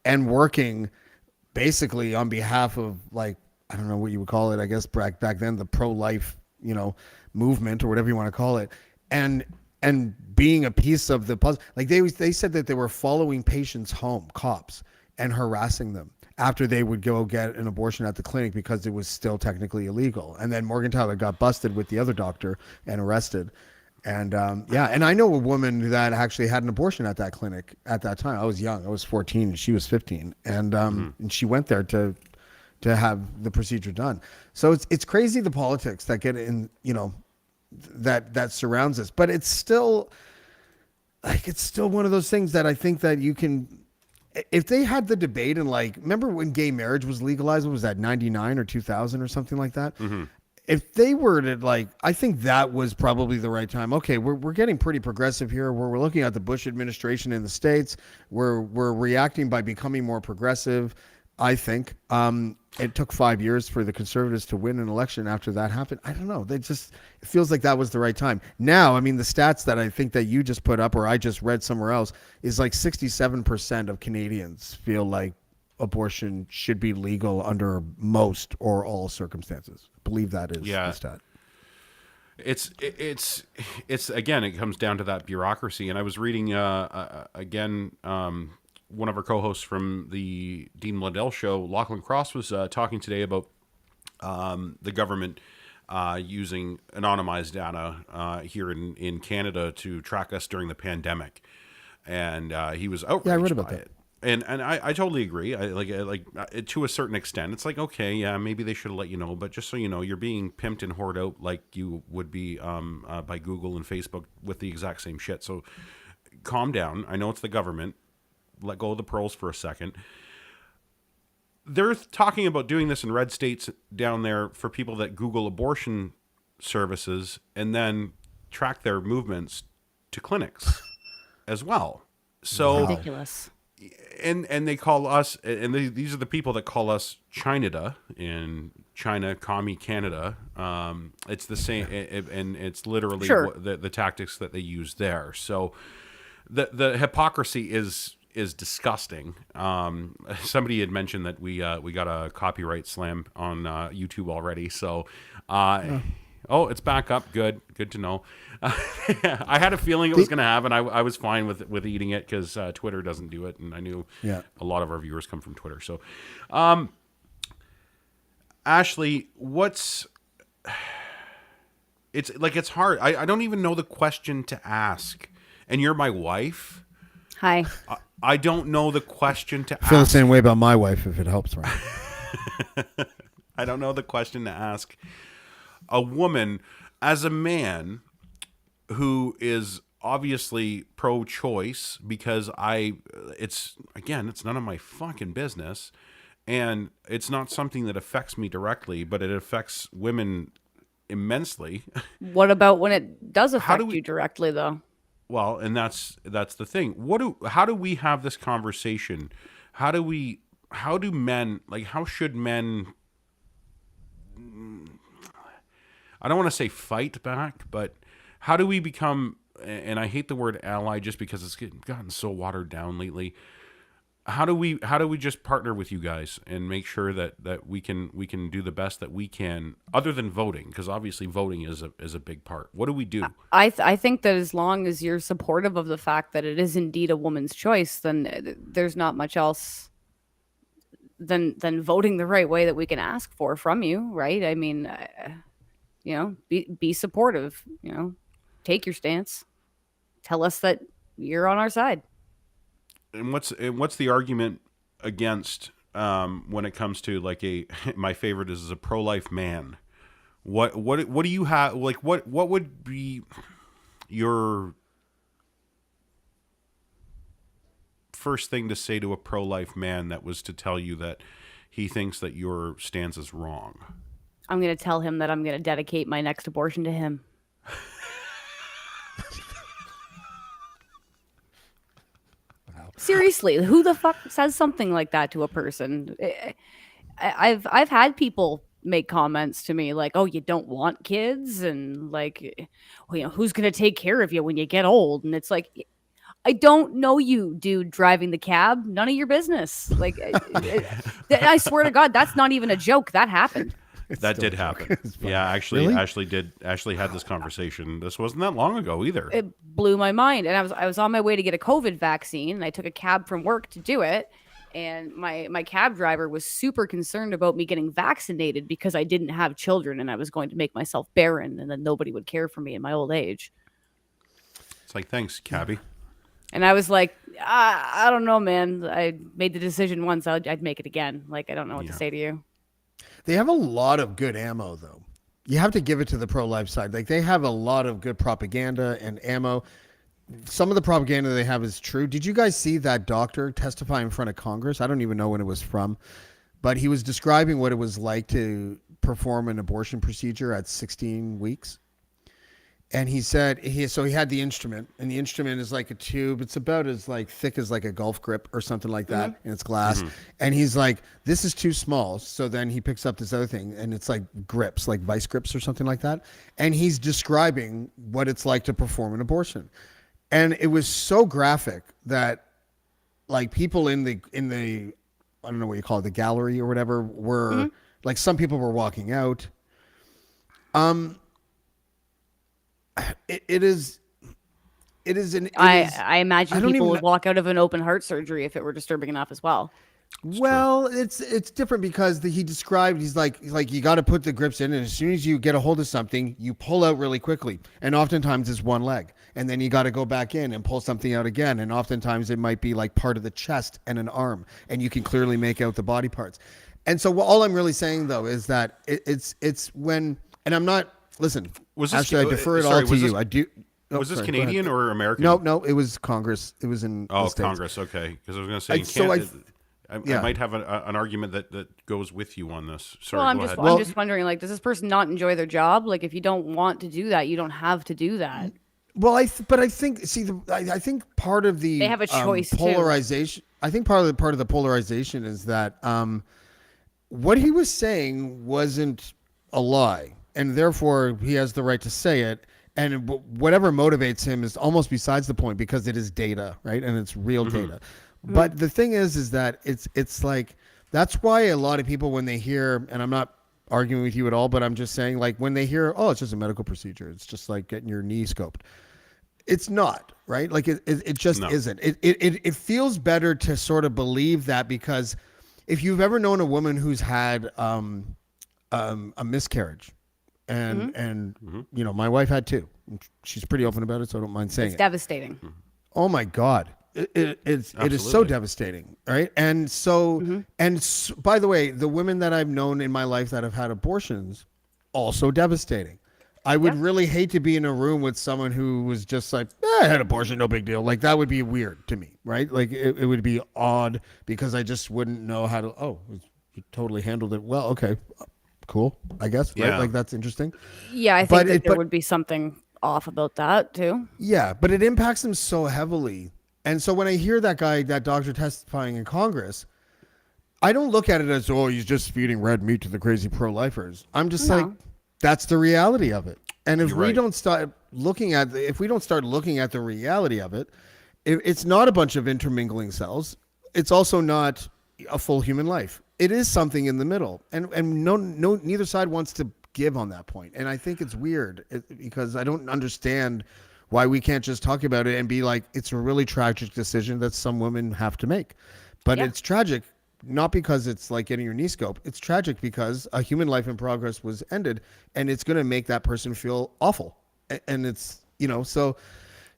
and working basically on behalf of, like, I don't know what you would call it, I guess back then, the pro-life, movement or whatever you want to call it. And being a piece of the puzzle. Like they said that they were following patients home, cops, and harassing them after they would go get an abortion at the clinic because it was still technically illegal. And then Morgan Tyler got busted with the other doctor and arrested. And and I know a woman that actually had an abortion at that clinic at that time. I was young. I was 14 and she was 15. And and she went there to have the procedure done. So it's crazy, the politics that get in, that surrounds us. But it's still one of those things that I think that you can, if they had the debate and, like, remember when gay marriage was legalized? What was that, 99 or 2000 or something like that? Mm-hmm. If they were to, like, I think that was probably the right time. Okay, we're getting pretty progressive here. We're looking at the Bush administration in the States. We're reacting by becoming more progressive, I think. It took 5 years for the conservatives to win an election after that happened. I don't know. It feels like that was the right time. Now, I mean, the stats that I think that you just put up, or I just read somewhere else, is like 67% of Canadians feel like abortion should be legal under most or all circumstances. I believe that is the stat. It's again, it comes down to that bureaucracy. And I was reading again, one of our co-hosts from the Dean Blundell show, Lachlan Cross, was talking today about the government using anonymized data here in Canada to track us during the pandemic, and he was outraged I read about by that. it. And I totally agree. I like to a certain extent. It's like, okay, yeah, maybe they should have let you know, but just so you know, you're being pimped and whored out like you would be by Google and Facebook with the exact same shit. So calm down. I know it's the government. Let go of the pearls for a second. They're talking about doing this in red states down there for people that Google abortion services and then track their movements to clinics as well. So Ridiculous. And they call us, and these are the people that call us China in China, Commie Canada. It's the same, and it's literally the tactics that they use there. So the hypocrisy is disgusting. Somebody had mentioned that we got a copyright slam on YouTube already. So, oh, it's back up. Good to know. I had a feeling it was going to happen. I was fine with eating it because Twitter doesn't do it, and I knew a lot of our viewers come from Twitter. So, Ashley, it's hard. I don't even know the question to ask, and you're my wife. Hi. I don't know the question to ask. I feel the same way about my wife, if it helps, right? I don't know the question to ask a woman as a man who is obviously pro-choice, because it's none of my fucking business, and it's not something that affects me directly, but it affects women immensely. What about when it does affect you directly, though? Well, and that's the thing. How do we have this conversation? How should men, I don't want to say fight back, but how do we become, and I hate the word ally just because it's gotten so watered down lately. How do we just partner with you guys and make sure that we can do the best that we can, other than voting, because obviously voting is a big part. What do we do? I think that as long as you're supportive of the fact that it is indeed a woman's choice, then there's not much else than voting the right way that we can ask for from you, right? I mean, be supportive. Take your stance. Tell us that you're on our side. And what's the argument against when it comes to like my favorite is a pro-life man? What do you have, like what would be your first thing to say to a pro-life man that was to tell you that he thinks that your stance is wrong? I'm going to tell him that I'm going to dedicate my next abortion to him. Seriously, who the fuck says something like that to a person? I've had people make comments to me like, "Oh, you don't want kids," and like, well, who's going to take care of you when you get old? And it's like, I don't know you, dude, driving the cab. None of your business. Like, I swear to God, that's not even a joke. That happened. That did happen. Yeah, actually, Really? Ashley had this conversation. This wasn't that long ago either. It blew my mind. And I was on my way to get a COVID vaccine, and I took a cab from work to do it. And my cab driver was super concerned about me getting vaccinated because I didn't have children and I was going to make myself barren, and then nobody would care for me in my old age. It's like, thanks, cabbie. And I was like, I don't know, man. I made the decision once. I'd make it again. Like, I don't know what to say to you. They have a lot of good ammo, though. You have to give it to the pro-life side. Like, they have a lot of good propaganda and ammo. Some of the propaganda they have is true. Did you guys see that doctor testify in front of Congress? I don't even know when it was from, but he was describing what it was like to perform an abortion procedure at 16 weeks. And he said he had the instrument, and the instrument is like a tube. It's about as like thick as like a golf grip or something like that, and it's glass. And he's like, "This is too small." So then he picks up this other thing, and it's like grips, like vice grips or something like that. And he's describing what it's like to perform an abortion, and it was so graphic that like people in the I don't know what you call it, the gallery or whatever, were like, some people were walking out. It is. I imagine people would walk out of an open heart surgery if it were disturbing enough as well. Well, it's different because he described, he's like you got to put the grips in, and as soon as you get a hold of something, you pull out really quickly, and oftentimes it's one leg, and then you got to go back in and pull something out again, and oftentimes it might be like part of the chest and an arm, and you can clearly make out the body parts. And so all I'm really saying though is that it's when, and I'm not. Listen, actually, I defer it all to you. I do. Was this Canadian or American? No, it was Congress. It was in the States. Congress. Okay, because I was going to say in Canada, I might have an argument that goes with you on this. Sorry, go ahead. I'm just wondering, like, does this person not enjoy their job? Like, if you don't want to do that, you don't have to do that. Well, I think part of the they have a choice polarization. I think part of the polarization is that what he was saying wasn't a lie, and therefore he has the right to say it. And whatever motivates him is almost besides the point, because it is data, right? And it's real data. But the thing is that it's like, that's why a lot of people, when they hear, and I'm not arguing with you at all, but I'm just saying, like, when they hear, oh, it's just a medical procedure, it's just like getting your knee scoped. It's not, right? Like it just isn't. It feels better to sort of believe that, because if you've ever known a woman who's had a miscarriage, and you know, my wife had too. She's pretty open about it, so I don't mind saying it's devastating. Oh my God. It is so devastating, right? And so, by the way, the women that I've known in my life that have had abortions, also devastating. I would really hate to be in a room with someone who was just like, I had abortion, no big deal. Like, that would be weird to me, right? Like, it would be odd, because I just wouldn't know how to, you totally handled it well. Okay, cool, I guess, right? Like, that's interesting. Yeah, I think there would be something off about that too. Yeah, but it impacts them so heavily. And so when I hear that doctor testifying in Congress, I don't look at it as, he's just feeding red meat to the crazy pro-lifers. I'm just like, That's the reality of it. And if You're we right. don't start looking at the reality of it, it's not a bunch of intermingling cells. It's also not a full human life. It is something in the middle, and neither side wants to give on that point. And I think it's weird because I don't understand why we can't just talk about it and be like, it's a really tragic decision that some women have to make. But it's tragic, not because it's like getting your knee scoped. It's tragic because a human life in progress was ended, and it's going to make that person feel awful. And it's, so.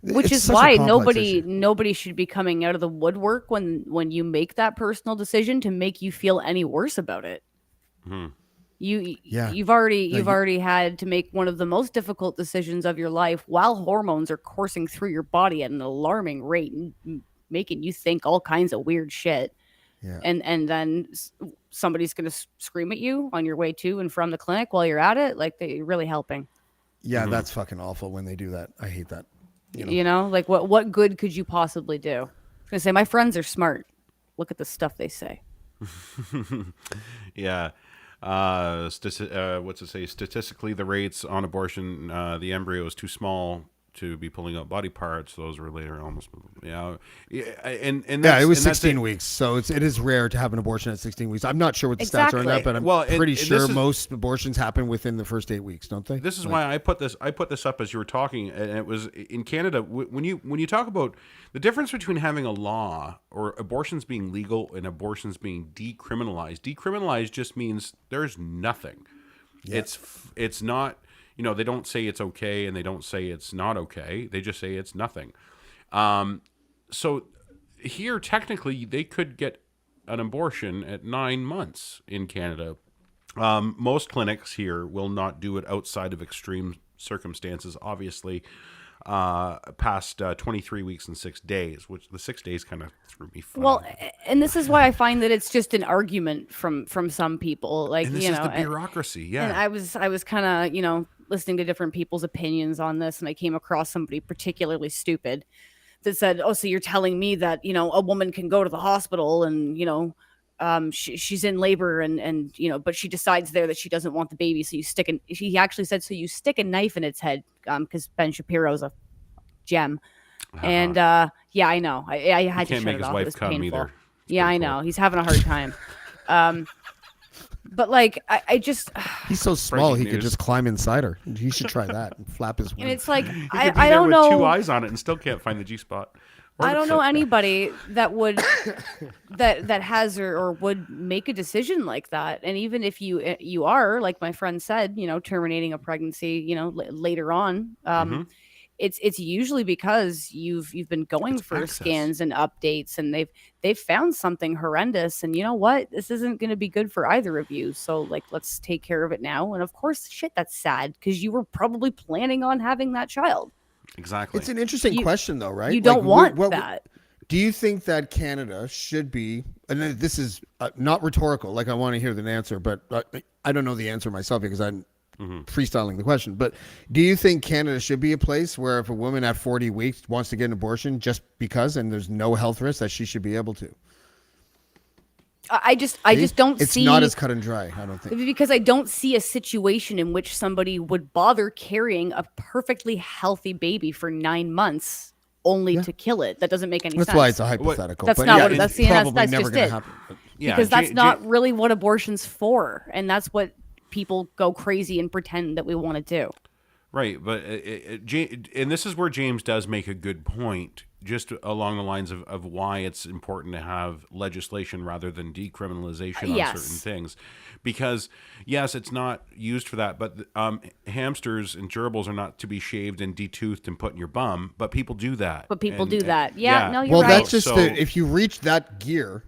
Which it's is such a why complex issue. nobody should be coming out of the woodwork when you make that personal decision to make you feel any worse about it. You've already had to make one of the most difficult decisions of your life while hormones are coursing through your body at an alarming rate and making you think all kinds of weird shit. Yeah. And then somebody's going to scream at you on your way to and from the clinic while you're at it. Like, they're really helping. Yeah, that's fucking awful when they do that. I hate that. Like what good could you possibly do? I was going to say, my friends are smart. Look at the stuff they say. Yeah. What's it say? Statistically, the rates on abortion, the embryo is too small to be pulling out body parts. Those were later almost, and it was 16 weeks, so it is rare to have an abortion at 16 weeks. I'm not sure what the stats are on that, but I'm pretty sure most abortions happen within the first 8 weeks, don't they? This is why I put this up as you were talking, and it was in Canada. When you talk about the difference between having a law or abortions being legal and abortions being decriminalized just means there's nothing. Yeah. It's not. They don't say it's okay and they don't say it's not okay. They just say it's nothing. So here, technically, they could get an abortion at 9 months in Canada. Most clinics here will not do it outside of extreme circumstances, obviously, past 23 weeks and 6 days, which the 6 days kind of threw me funny. Well, and this is why I find that it's just an argument from some people. Like, and this is the bureaucracy, yeah. And I was kind of, listening to different people's opinions on this, and I came across somebody particularly stupid that said, "Oh, so you're telling me that a woman can go to the hospital and she's in labor and but she decides there that she doesn't want the baby, so he actually said, so you stick a knife in its head because Ben Shapiro's a gem." And I know I had to shut it off. It was painful. Either. Yeah, I know he's having a hard time. But like, I just he's so small he could just climb inside her. He should try that and flap his wings. And it's like I don't know. 2 eyes on it and still can't find the G spot. I don't know anybody that would that has or would make a decision like that. And even if you are, like my friend said, terminating a pregnancy, later on, it's usually because you've been going for scans and updates, and they've found something horrendous, and you know what, this isn't going to be good for either of you, so like, let's take care of it now. And of course, shit, that's sad because you were probably planning on having that child. Exactly. It's an interesting question though, right? You don't want that. Do you think that Canada should be, and this is not rhetorical, like I want to hear the answer, but I don't know the answer myself because I'm freestyling the question, but do you think Canada should be a place where if a woman at 40 weeks wants to get an abortion just because, and there's no health risk, that she should be able to? I just don't see. It's not as cut and dry, I don't think. Because I don't see a situation in which somebody would bother carrying a perfectly healthy baby for 9 months only to kill it. That doesn't make any sense. That's why it's a hypothetical. That's but not yeah, what that's probably never just going it. to happen. Because that's not really what abortion's for, and that's what people go crazy and pretend that we want to do. Right, but and this is where James does make a good point, just along the lines of why it's important to have legislation rather than decriminalization on certain things. Because, yes, it's not used for that, but hamsters and gerbils are not to be shaved and detoothed and put in your bum, but people do that. But people do that. Yeah, no, you're well, right. Well, that's just if you reach that gear...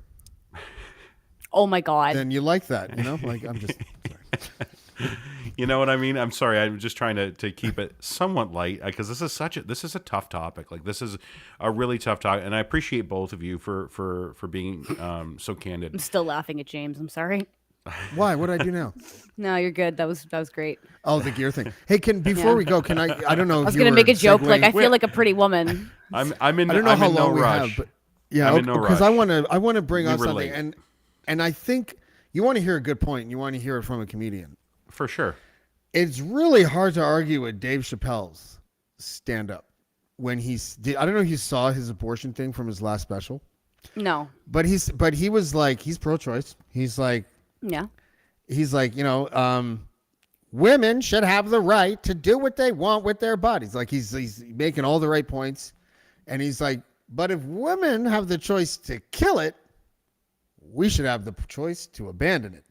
Oh, my God. Then you like that, Like, I'm just... You know what I mean? I'm sorry. I'm just trying to keep it somewhat light because this is a tough topic. Like, this is a really tough topic, and I appreciate both of you for being so candid. I'm still laughing at James. I'm sorry. Why? What did I do now? No, you're good. That was great. Oh, the gear thing. Hey, before we go, can I don't know. I was gonna make a joke. Like, I feel like a pretty woman. I'm in. I don't know how long we have, but yeah, because I want to bring up something, and I think you want to hear a good point. And you want to hear it from a comedian. For sure. it's really hard to argue with Dave Chappelle's stand-up when I don't know if you saw his abortion thing from his last special. No. But he was like, he's pro-choice. He's like, Yeah. Women should have the right to do what they want with their bodies. Like he's making all the right points. And he's like, but if women have the choice to kill it, we should have the choice to abandon it.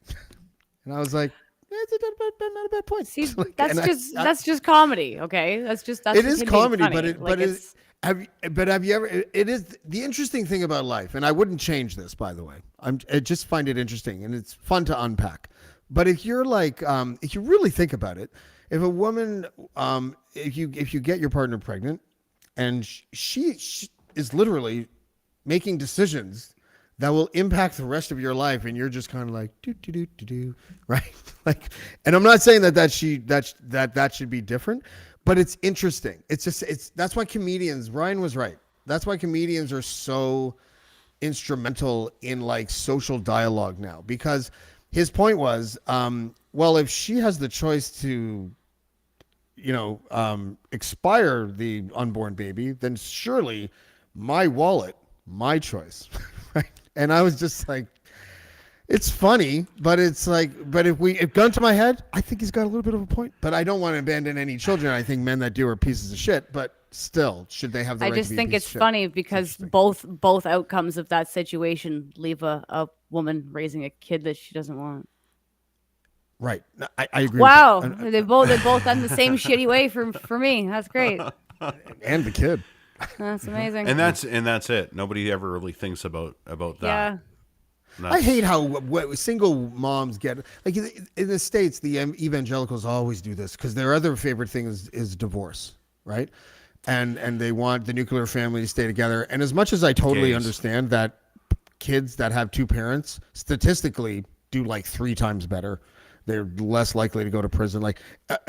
And I was like, that's not a bad point. See, that's just comedy, okay? That's it is him being comedy, funny. have you ever? It is the interesting thing about life, and I wouldn't change this, by the way. I just find it interesting, and it's fun to unpack. But if you're like, if you really think about it, if a woman, if you get your partner pregnant, and she is literally making decisions that will impact the rest of your life, and you're just kind of like do, right? Like, and I'm not saying that should be different, but it's interesting. That's why comedians. Ryan was right. That's why comedians are so instrumental in like social dialogue now, because his point was, well, if she has the choice to, expire the unborn baby, then surely my wallet, my choice, right? And I was just like, it's funny, but it's like, if gun to my head, I think he's got a little bit of a point. But I don't want to abandon any children. I think men that do are pieces of shit. But still, should they have the right to be a piece of shit? I just think it's funny because both outcomes of that situation leave a woman raising a kid that she doesn't want. Right. I agree. Wow. They both end the same shitty way for me. That's great. And the kid. That's amazing. And that's it. Nobody ever really thinks about that. Yeah. I hate how single moms get, like in the States, the evangelicals always do this because their other favorite thing is divorce, right? And they want the nuclear family to stay together. And as much as I totally understand that kids that have two parents statistically do like 3 times better, they're less likely to go to prison, like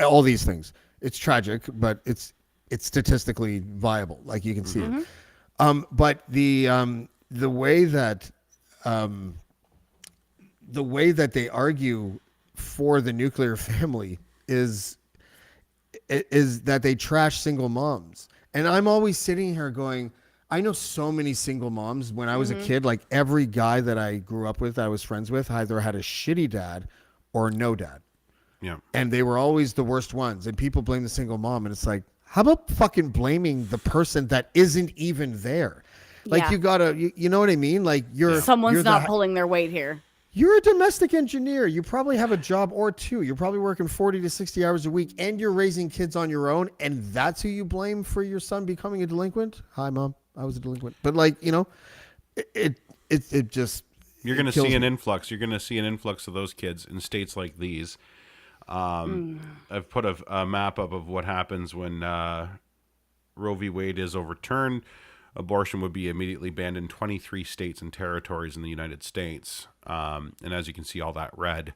all these things. It's tragic, but it's statistically viable, like you can see it. But the way that they argue for the nuclear family is that they trash single moms. And I'm always sitting here going, I know so many single moms. When I was a kid, like every guy that I grew up with, that I was friends with, either had a shitty dad or no dad. Yeah. And they were always the worst ones. And people blame the single mom. And it's like, how about fucking blaming the person that isn't even there? Like you gotta, you know what I mean? Like someone's not pulling their weight here. You're a domestic engineer. You probably have a job or two. You're probably working 40 to 60 hours a week, and you're raising kids on your own. And that's who you blame for your son becoming a delinquent. Hi, Mom. I was a delinquent. But like, it just. You're going to see an influx. You're going to see an influx of those kids in states like these. I've put a map up of what happens when Roe v. Wade is overturned. Abortion would be immediately banned in 23 states and territories in the United States. And as you can see, all that red.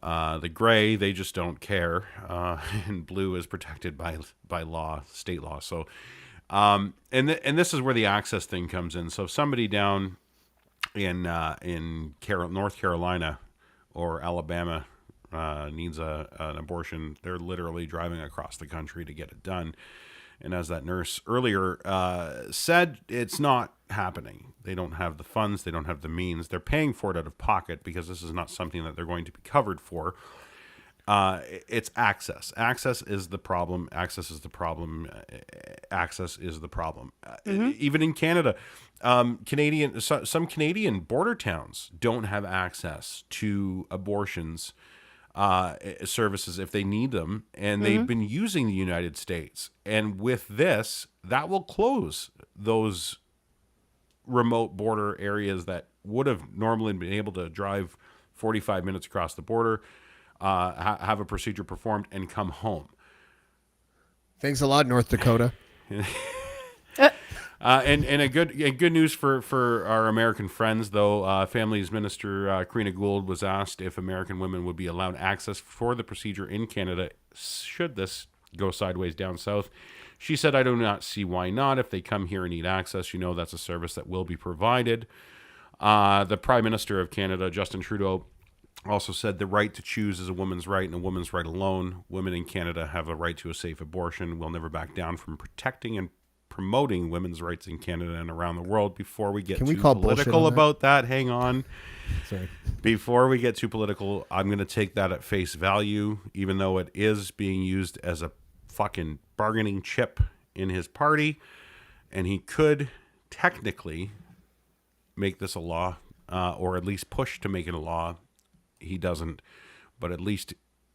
The gray, they just don't care. And blue is protected by law, state law. So, and this is where the access thing comes in. So if somebody down in North Carolina or Alabama needs an abortion, they're literally driving across the country to get it done. And as that nurse earlier said, it's not happening. They don't have the funds. They don't have the means. They're paying for it out of pocket because this is not something that they're going to be covered for. It's access. Access is the problem. Access is the problem. Access is the problem. Even in Canada, some Canadian border towns don't have access to abortions services if they need them, and they've been using the United States. And with this, that will close those remote border areas that would have normally been able to drive 45 minutes across the border, have a procedure performed, and come home. Thanks a lot, North Dakota. And a good news for our American friends, though. Families Minister Karina Gould was asked if American women would be allowed access for the procedure in Canada should this go sideways down south. She said, I do not see why not. If they come here and need access, that's a service that will be provided. The Prime Minister of Canada, Justin Trudeau, Also said the right to choose is a woman's right and a woman's right alone. Women in Canada have a right to a safe abortion. We'll never back down from protecting and promoting women's rights in Canada and around the world. Before we get Can we too call bullshit political on that? about that, hang on. Sorry. Before we get too political, I'm going to take that at face value, even though it is being used as a fucking bargaining chip in his party. And he could technically make this a law, or at least push to make it a law. He doesn't, but at least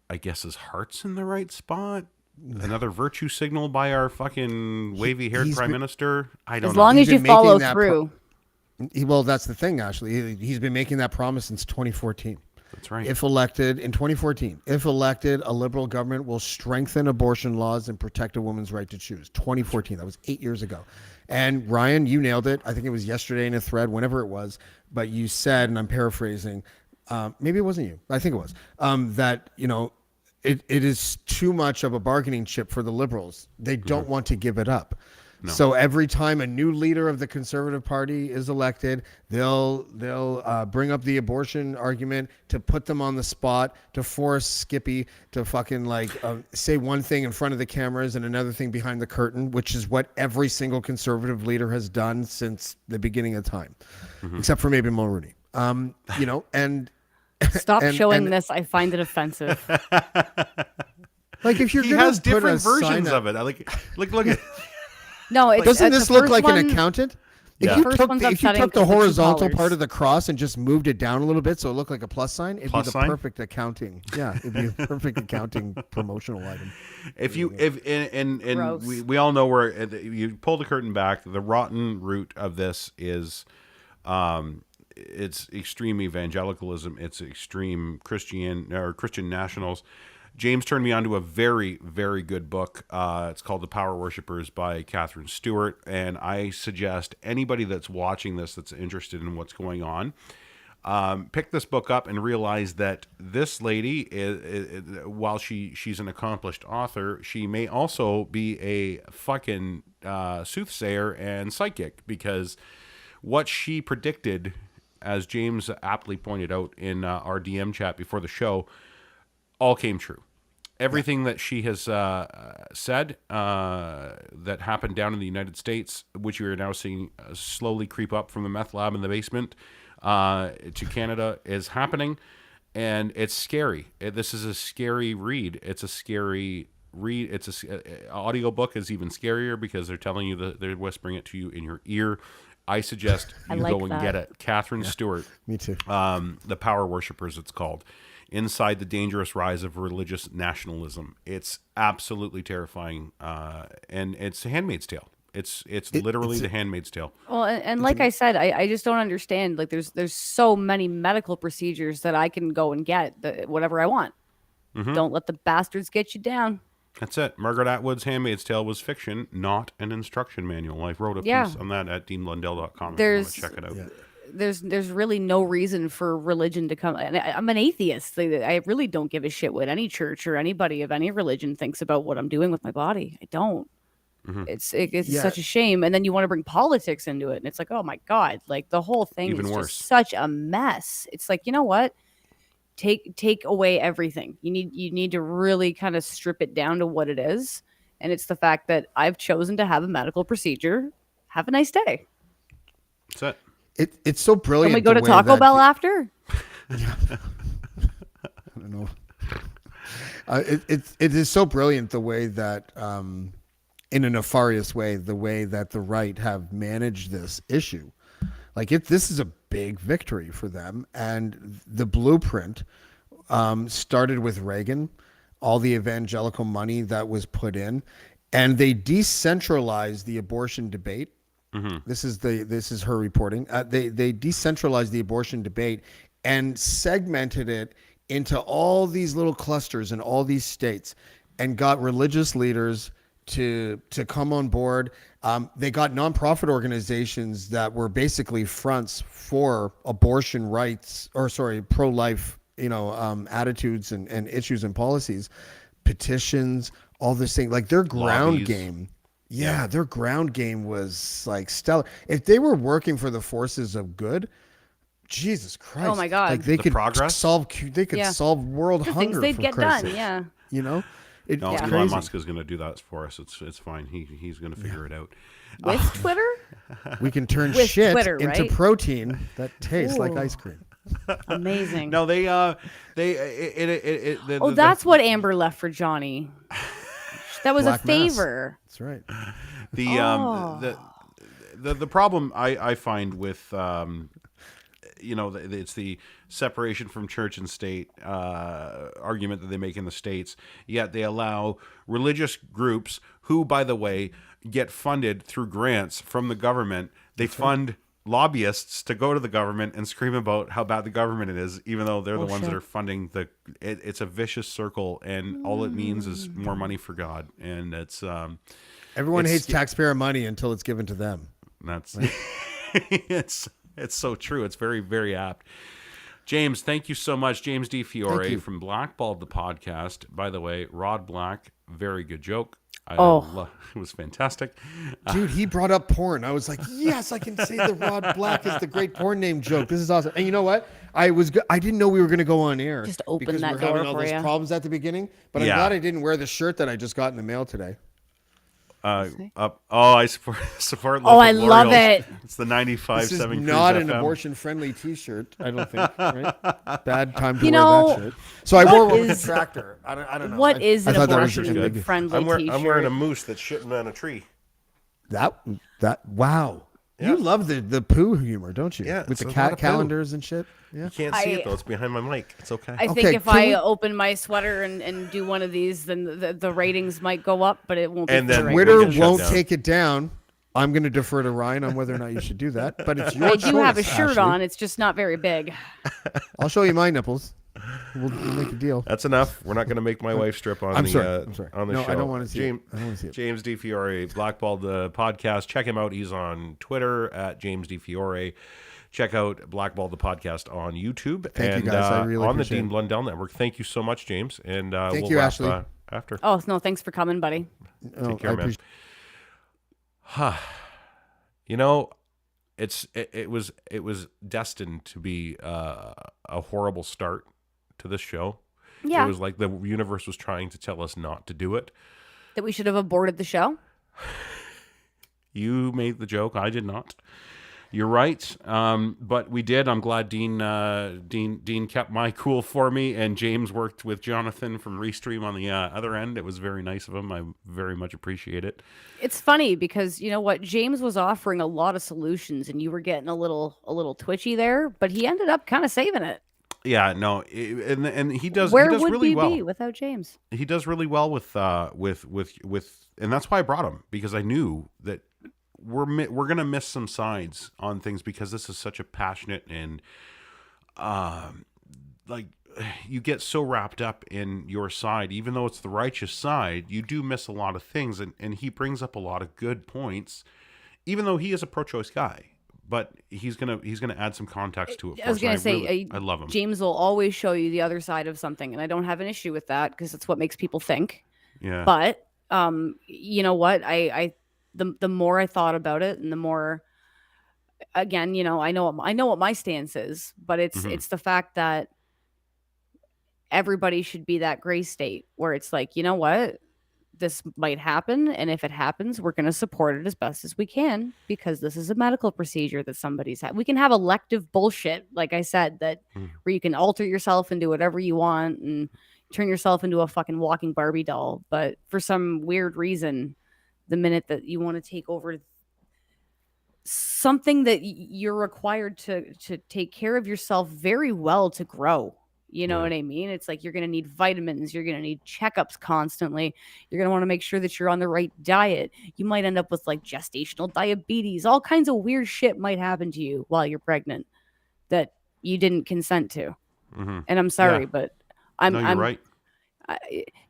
I guess his heart's in the right spot. Another virtue signal by our fucking wavy-haired He's prime been- minister. I don't As know. long as He's you been follow making that through. Well, that's the thing, Ashley. He's been making that promise since 2014. That's right. If elected in 2014, if elected, a liberal government will strengthen abortion laws and protect a woman's right to choose. 2014. That was 8 years ago. And Ryan, you nailed it. I think it was yesterday in a thread, whenever it was. But you said, and I'm paraphrasing, maybe it wasn't you. I think it was, that, it is too much of a bargaining chip for the liberals. They don't want to give it up. No. So every time a new leader of the Conservative Party is elected, they'll bring up the abortion argument to put them on the spot, to force Skippy to fucking say one thing in front of the cameras and another thing behind the curtain, which is what every single Conservative leader has done since the beginning of time, except for maybe Mulroney. And Stop showing this. I find it offensive. Like if you're he gonna has put a different versions sign of it. I look at. No, it's, Doesn't the this look first like one- an accountant? Yeah. If you First took one's the, if you upsetting took the 'cause of the two horizontal colors. part of the cross and just moved it down a little bit so it looked like a plus sign, it'd Plus be the sign? perfect accounting. Yeah, it'd be a perfect accounting promotional item. Gross. We all know where you pull the curtain back. The rotten root of this is, it's extreme evangelicalism. It's extreme Christian nationals. James turned me on to a very, very good book. It's called The Power Worshippers by Catherine Stewart. And I suggest anybody that's watching this that's interested in what's going on, pick this book up and realize that this lady, while she's an accomplished author, she may also be a fucking soothsayer and psychic, because what she predicted, as James aptly pointed out in our DM chat before the show, all came true. Everything that she has said that happened down in the United States, which we are now seeing slowly creep up from the meth lab in the basement to Canada, is happening, and it's scary. This is a scary read. It's a scary read. It's a audiobook is even scarier because they're telling you they're whispering it to you in your ear. I suggest you like go and that. get it. Catherine Stewart. Me too. The Power Worshippers, it's called. Inside the Dangerous Rise of Religious Nationalism. It's absolutely terrifying, and it's a Handmaid's Tale. It's literally the Handmaid's Tale. Well, and like I said, I just don't understand. Like there's so many medical procedures that I can go and get whatever I want. Don't let the bastards get you down. That's it. Margaret Atwood's Handmaid's Tale was fiction, not an instruction manual. I wrote a piece on that at deanblundell.com. If you want to check it out. There's really no reason for religion to come. And I'm an atheist. I really don't give a shit what any church or anybody of any religion thinks about what I'm doing with my body. I don't. It's such a shame. And then you want to bring politics into it, and it's like, oh my god, like the whole thing Even is worse. just such a mess. It's like, you know what? Take away everything. You need to really kind of strip it down to what it is, and it's the fact that I've chosen to have a medical procedure. Have a nice day. That's it. It's so brilliant. Can we go the to way Taco that Bell after? I don't know. It is so brilliant the way that, in a nefarious way, the way that the right have managed this issue. Like this is a big victory for them, and the blueprint started with Reagan, all the evangelical money that was put in, and they decentralized the abortion debate. This is her reporting. They decentralized the abortion debate and segmented it into all these little clusters in all these states, and got religious leaders to come on board. They got nonprofit organizations that were basically fronts for abortion rights, pro-life, attitudes and issues and policies, petitions, all this thing. Like their ground Lobbies. game. Yeah, their ground game was like stellar. If they were working for the forces of good, Jesus Christ! Oh my God. Like they The could progress? solve world The hunger. things they'd for get Christ's done. sake. Yeah. You know, it's No, Elon crazy. Musk is going to do that for us. It's fine. He's going to figure it out. With Twitter? We can turn With shit Twitter, into right? protein that tastes like Ooh. ice cream. Amazing. No, the That's what Amber left for Johnny. That was Black a mass. favor. That's right. The problem I find with it's the separation from church and state argument that they make in the States, yet they allow religious groups who, by the way, get funded through grants from the government. They fund lobbyists to go to the government and scream about how bad the government is, even though they're the ones that are funding it's a vicious circle, and all it means is more money for God. And Everyone hates taxpayer money until it's given to them. That's it's so true. It's very, very apt. James, thank you so much. James DiFiore from Blackballed the podcast. By the way, Rod Black, very good joke. It was fantastic. Dude, he brought up porn. I was like, yes, I can say the Rod Black is the great porn name joke. This is awesome. And you know what? I didn't know we were going to go on air. Just open because that we were door having all for those you. problems at the beginning. But I'm glad I didn't wear the shirt that I just got in the mail today. I support local I love L'Oreal. it. It's the 95.7 This is Cruise not an FM. abortion-friendly T-shirt, I don't think. Right? Bad time to You wear know, that shirt. So I wore one with is- a tractor. I don't know. What is an thought that was really good. abortion-friendly I'm T-shirt? wearing a moose that's shitting on a tree. Wow. Yeah. You love the poo humor, don't you? Yeah, With it's the a lot cat of poo. calendars and shit. Yeah. You can't see it though. It's behind my mic. It's okay. I think Okay, if can I we- open my sweater and do one of these, then the ratings might go up, but it won't be And for then the right Twitter We'll get shut won't down. take it down. I'm going to defer to Ryan on whether or not you should do that. But it's your I choice. do have a shirt Ashley. on. It's just not very big. I'll show you my nipples. We'll make a deal. That's enough. We're not going to make my wife strip on I'm the sorry. on the No, show. I don't want to see James, it. I don't want to see it. James DiFiore, Blackballed the podcast. Check him out. He's on Twitter at James DiFiore. Check out Blackballed the podcast on YouTube Thank you, guys. I really on the appreciate Dean it. Blundell Network. Thank you so much, James. And Thank we'll you, wrap, Ashley. After. Oh, no, thanks for coming, buddy. Take care, I man. appreciate You know, it was destined to be a horrible start to this show. Yeah. It was like the universe was trying to tell us not to do it. That we should have aborted the show? You made the joke. I did not. You're right. But we did. I'm glad Dean kept my cool for me, and James worked with Jonathan from Restream on the other end. It was very nice of him. I very much appreciate it. It's funny because you know what? James was offering a lot of solutions and you were getting a little twitchy there, but he ended up kind of saving it. Yeah, no, and he does. Where he does would really we well. be without James? He does really well with, and that's why I brought him, because I knew that we're gonna miss some sides on things, because this is such a passionate and like you get so wrapped up in your side, even though it's the righteous side, you do miss a lot of things, and he brings up a lot of good points, even though he is a pro-choice guy. But he's gonna add some context to it. I was going to say, I love him. James will always show you the other side of something, and I don't have an issue with that because it's what makes people think. Yeah. But you know what? The more I thought about it, and the more, again, you know, I know what my stance is, but it's the fact that everybody should be that gray state where it's like, you know what? This might happen, and if it happens, we're going to support it as best as we can, because this is a medical procedure that somebody's had. We can have elective bullshit, like I said, that where you can alter yourself and do whatever you want and turn yourself into a fucking walking Barbie doll. But for some weird reason, the minute that you want to take over something that you're required to take care of yourself very well to grow. You know what I mean? It's like you're going to need vitamins. You're going to need checkups constantly. You're going to want to make sure that you're on the right diet. You might end up with like gestational diabetes. All kinds of weird shit might happen to you while you're pregnant that you didn't consent to. And I'm sorry, but you're right.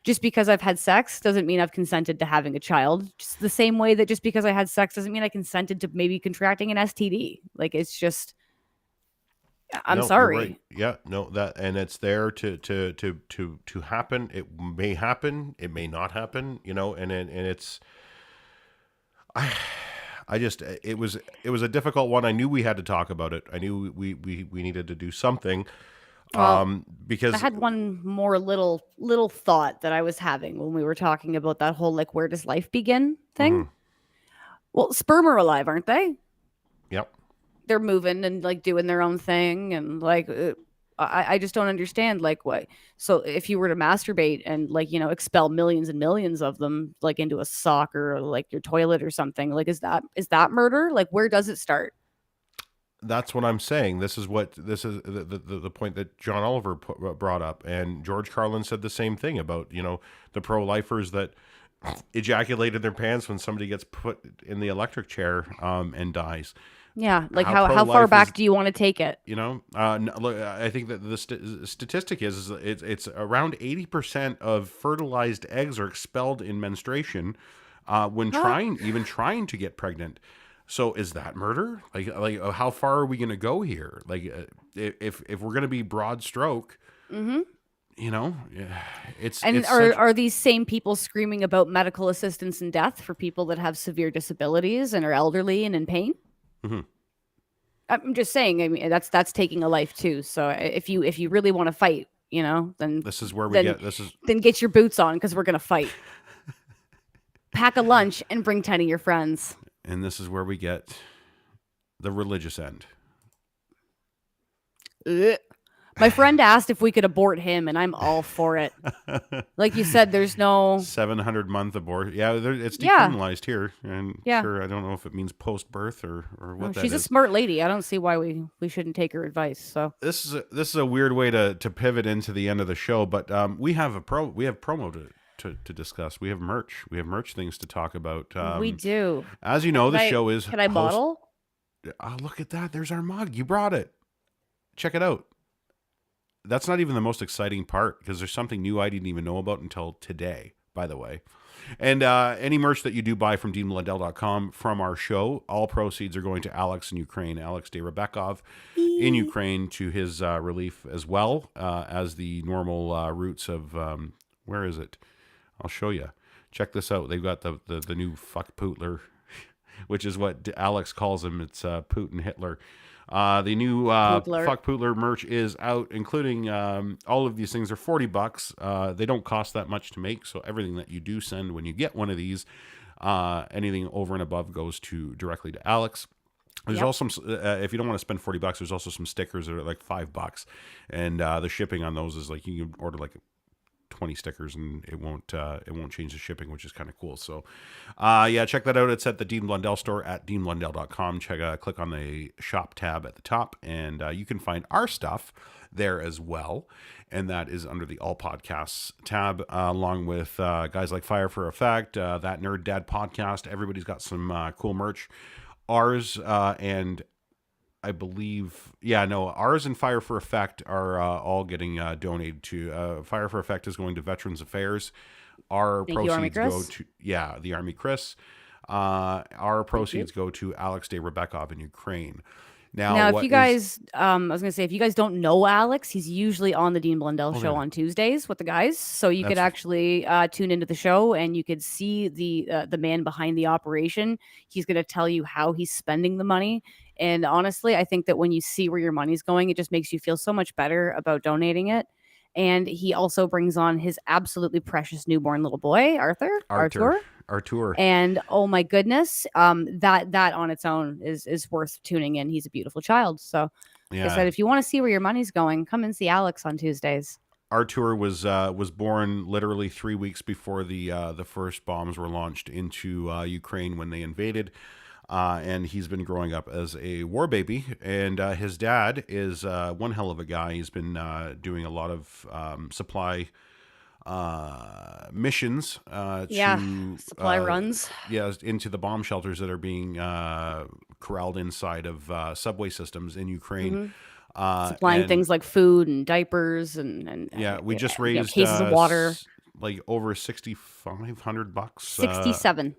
Just because I've had sex doesn't mean I've consented to having a child. Just the same way that just because I had sex doesn't mean I consented to maybe contracting an STD. Like, it's just... I'm No, sorry. you're right. Yeah, no, that, and it's there to happen. It may happen. It may not happen. You know, and it's. it was a difficult one. I knew we had to talk about it. I knew we needed to do something. Because I had one more little thought that I was having when we were talking about that whole like where does life begin thing. Well, sperm are alive, aren't they? Yep. They're moving and like doing their own thing, and like I just don't understand like what. So if you were to masturbate and like expel millions and millions of them like into a sock or like your toilet or something, like is that murder? Like where does it start? That's what I'm saying. This is the point that John Oliver brought up, and George Carlin said the same thing about the pro-lifers that ejaculated their pants when somebody gets put in the electric chair and dies. Yeah, like how far back do you want to take it? Look, I think that the statistic is it's around 80% of fertilized eggs are expelled in menstruation when trying to get pregnant. So is that murder? Like how far are we going to go here? Like if we're going to be broad stroke, are these same people screaming about medical assistance in death for people that have severe disabilities and are elderly and in pain? Mm-hmm. I'm just saying. I mean, that's taking a life too. So if you really want to fight, then this is where then get your boots on because we're gonna fight. Pack a lunch and bring 10 of your friends. And this is where we get the religious end. Ugh. My friend asked if we could abort him, and I'm all for it. Like you said, there's no 700-month abort. Yeah, it's decriminalized here, and Yeah. sure, I don't know if it means post-birth or what that she's is. a smart lady. I don't see why we shouldn't take her advice. So This is a weird way to pivot into the end of the show, but we have promo to discuss. We have merch. We have merch things to talk about. we do. As you know, the show is. Can I model? Oh, look at that! There's our mug. You brought it. Check it out. That's not even the most exciting part because there's something new I didn't even know about until today, by the way. And any merch that you do buy from DeanBlundell.com from our show, all proceeds are going to Alex in Ukraine, Alex Rebekov in Ukraine, to his relief as well as the normal routes of, where is it? I'll show you. Check this out. They've got the new fuck Putler, which is what Alex calls him. It's Putin Hitler. The new Fuck Putler merch is out, including all of these things are $40. They don't cost that much to make, so everything that you do send when you get one of these, anything over and above goes directly to Alex. There's also if you don't want to spend $40, there's also some stickers that are like $5, and the shipping on those is like you can order like 20 stickers and it won't change the shipping, which is kind of cool. So check that out. It's at the Dean Blundell store at deanblundell.com. Click on the shop tab at the top, and you can find our stuff there as well, and that is under the all podcasts tab, along with guys like Fire for Effect, that Nerd Dad podcast. Everybody's got some cool merch. Ours and I believe, ours and Fire for Effect are all getting donated to. Fire for Effect is going to Veterans Affairs. Our proceeds go to, the Army Chris. Our proceeds go to Alex Rebekov in Ukraine. Now, if you guys, I was going to say, if you guys don't know Alex, he's usually on the Dean Blundell show on Tuesdays with the guys. So you could actually tune into the show and you could see the man behind the operation. He's going to tell you how he's spending the money. And honestly, I think that when you see where your money's going, it just makes you feel so much better about donating it. And he also brings on his absolutely precious newborn little boy, Arthur. And oh my goodness, that on its own is worth tuning in. He's a beautiful child. So like I said, if you want to see where your money's going, come and see Alex on Tuesdays. Artur was born literally 3 weeks before the first bombs were launched into Ukraine when they invaded. And he's been growing up as a war baby, and his dad is one hell of a guy. He's been doing a lot of supply missions supply runs into the bomb shelters that are being corralled inside of subway systems in Ukraine. Supplying things like food and diapers and we just raised cases of water, like over $6,500. 67.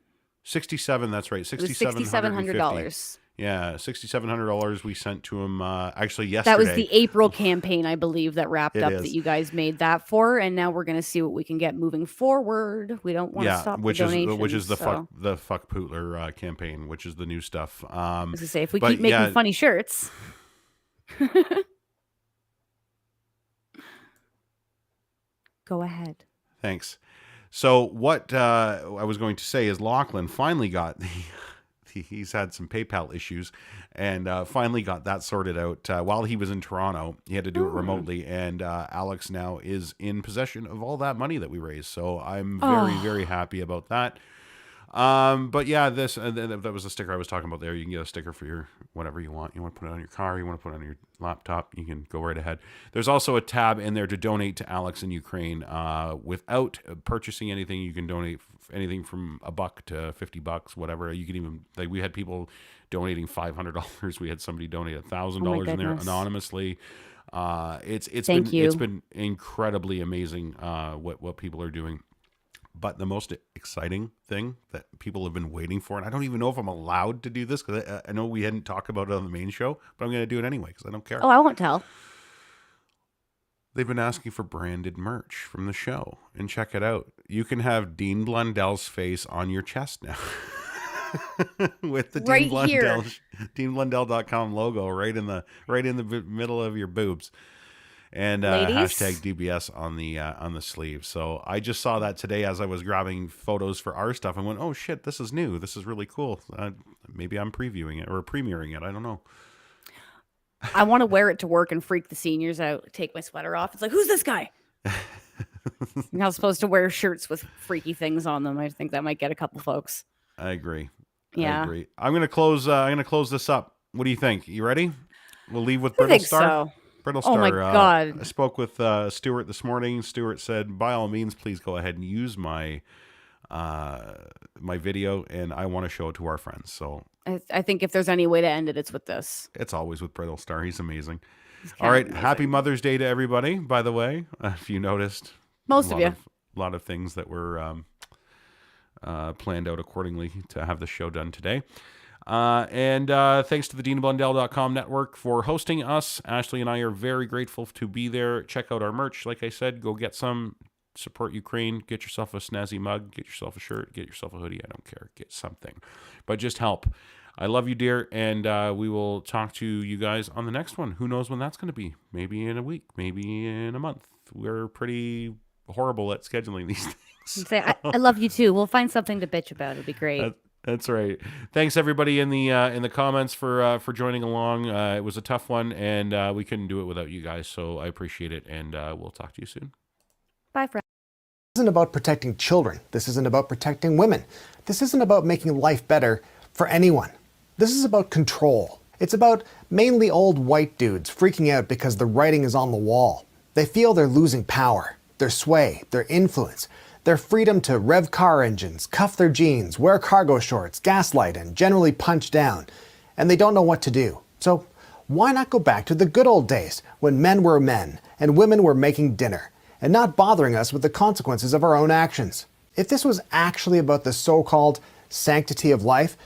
67, that's right. $6,700. Yeah, $6,700 we sent to him actually yesterday. That was the April campaign, I believe, that wrapped It up is. that you guys made that for, and now we're going to see what we can get moving forward. We don't want to stop which the is donations. which is the so. fuck Pootler campaign, which is the new stuff. I was going to say, if we keep making funny shirts. Go ahead. Thanks. So what I was going to say is Lachlan finally got he's had some PayPal issues and finally got that sorted out while he was in Toronto. He had to do it remotely, and Alex now is in possession of all that money that we raised. So I'm very, very happy about that. But yeah, this that was the sticker I was talking about there. You can get a sticker for your whatever you want. You want to put it on your car, you want to put it on your laptop, you can go right ahead. There's also a tab in there to donate to Alex in Ukraine without purchasing anything. You can donate anything from $1 to $50, whatever. You can even, like, we had people donating $500. We had somebody donate $1,000 in there anonymously. It's been incredibly amazing what people are doing. But the most exciting thing that people have been waiting for, and I don't even know if I'm allowed to do this because I know we hadn't talked about it on the main show, but I'm going to do it anyway because I don't care. Oh, I won't tell. They've been asking for branded merch from the show, and check it out. You can have Dean Blundell's face on your chest now. With the right DeanBlundell.com logo right in the middle of your boobs. And hashtag DBS on the sleeve. So I just saw that today as I was grabbing photos for our stuff and went, oh shit, this is new. This is really cool. Maybe I'm previewing it or premiering it. I don't know. I want to wear it to work and freak the seniors out. Take my sweater off. It's like, who's this guy? You're not supposed to wear shirts with freaky things on them. I think that might get a couple folks. I agree. Yeah. I agree. I'm gonna close this up. What do you think? You ready? We'll leave with Brittle Star. So. Brittle Oh Star. my God. I spoke with Stuart this morning. Stuart said, by all means, please go ahead and use my my video, and I want to show it to our friends. So I think if there's any way to end it, it's with this. It's always with Brittle Star. He's amazing. All right. Amazing. Happy Mother's Day to everybody, by the way, if you noticed. Most of you. A lot of things that were planned out accordingly to have the show done today. And thanks to the DeanBlundell.com network for hosting us. Ashley and I are very grateful to be there. Check out our merch. Like I said, go get some. Support Ukraine. Get yourself a snazzy mug. Get yourself a shirt. Get yourself a hoodie. I don't care. Get something. But just help. I love you, dear. And we will talk to you guys on the next one. Who knows when that's going to be? Maybe in a week. Maybe in a month. We're pretty horrible at scheduling these things. Say, I love you too. We'll find something to bitch about. It'd be great. That's right. Thanks everybody in the comments for joining along. It was a tough one, and we couldn't do it without you guys. So I appreciate it, and we'll talk to you soon. Bye, friends. This isn't about protecting children. This isn't about protecting women. This isn't about making life better for anyone. This is about control. It's about mainly old white dudes freaking out because the writing is on the wall. They feel they're losing power, their sway, their influence, their freedom to rev car engines, cuff their jeans, wear cargo shorts, gaslight, and generally punch down. And they don't know what to do. So why not go back to the good old days when men were men and women were making dinner and not bothering us with the consequences of our own actions? If this was actually about the so-called sanctity of life,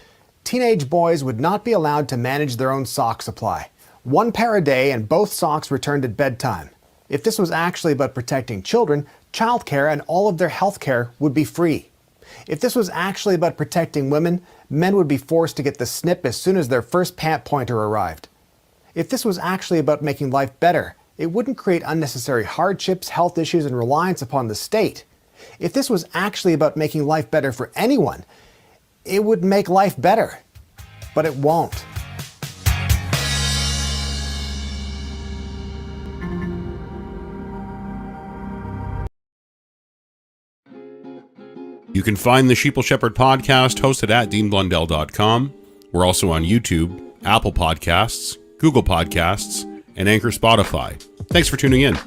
teenage boys would not be allowed to manage their own sock supply. 1 pair a day and both socks returned at bedtime. If this was actually about protecting children, childcare and all of their health care would be free. If this was actually about protecting women, men would be forced to get the snip as soon as their first pant pointer arrived. If this was actually about making life better, it wouldn't create unnecessary hardships, health issues, and reliance upon the state. If this was actually about making life better for anyone, it would make life better. But it won't. You can find the Sheeple Shepherd podcast hosted at DeanBlundell.com. We're also on YouTube, Apple Podcasts, Google Podcasts, and Anchor Spotify. Thanks for tuning in.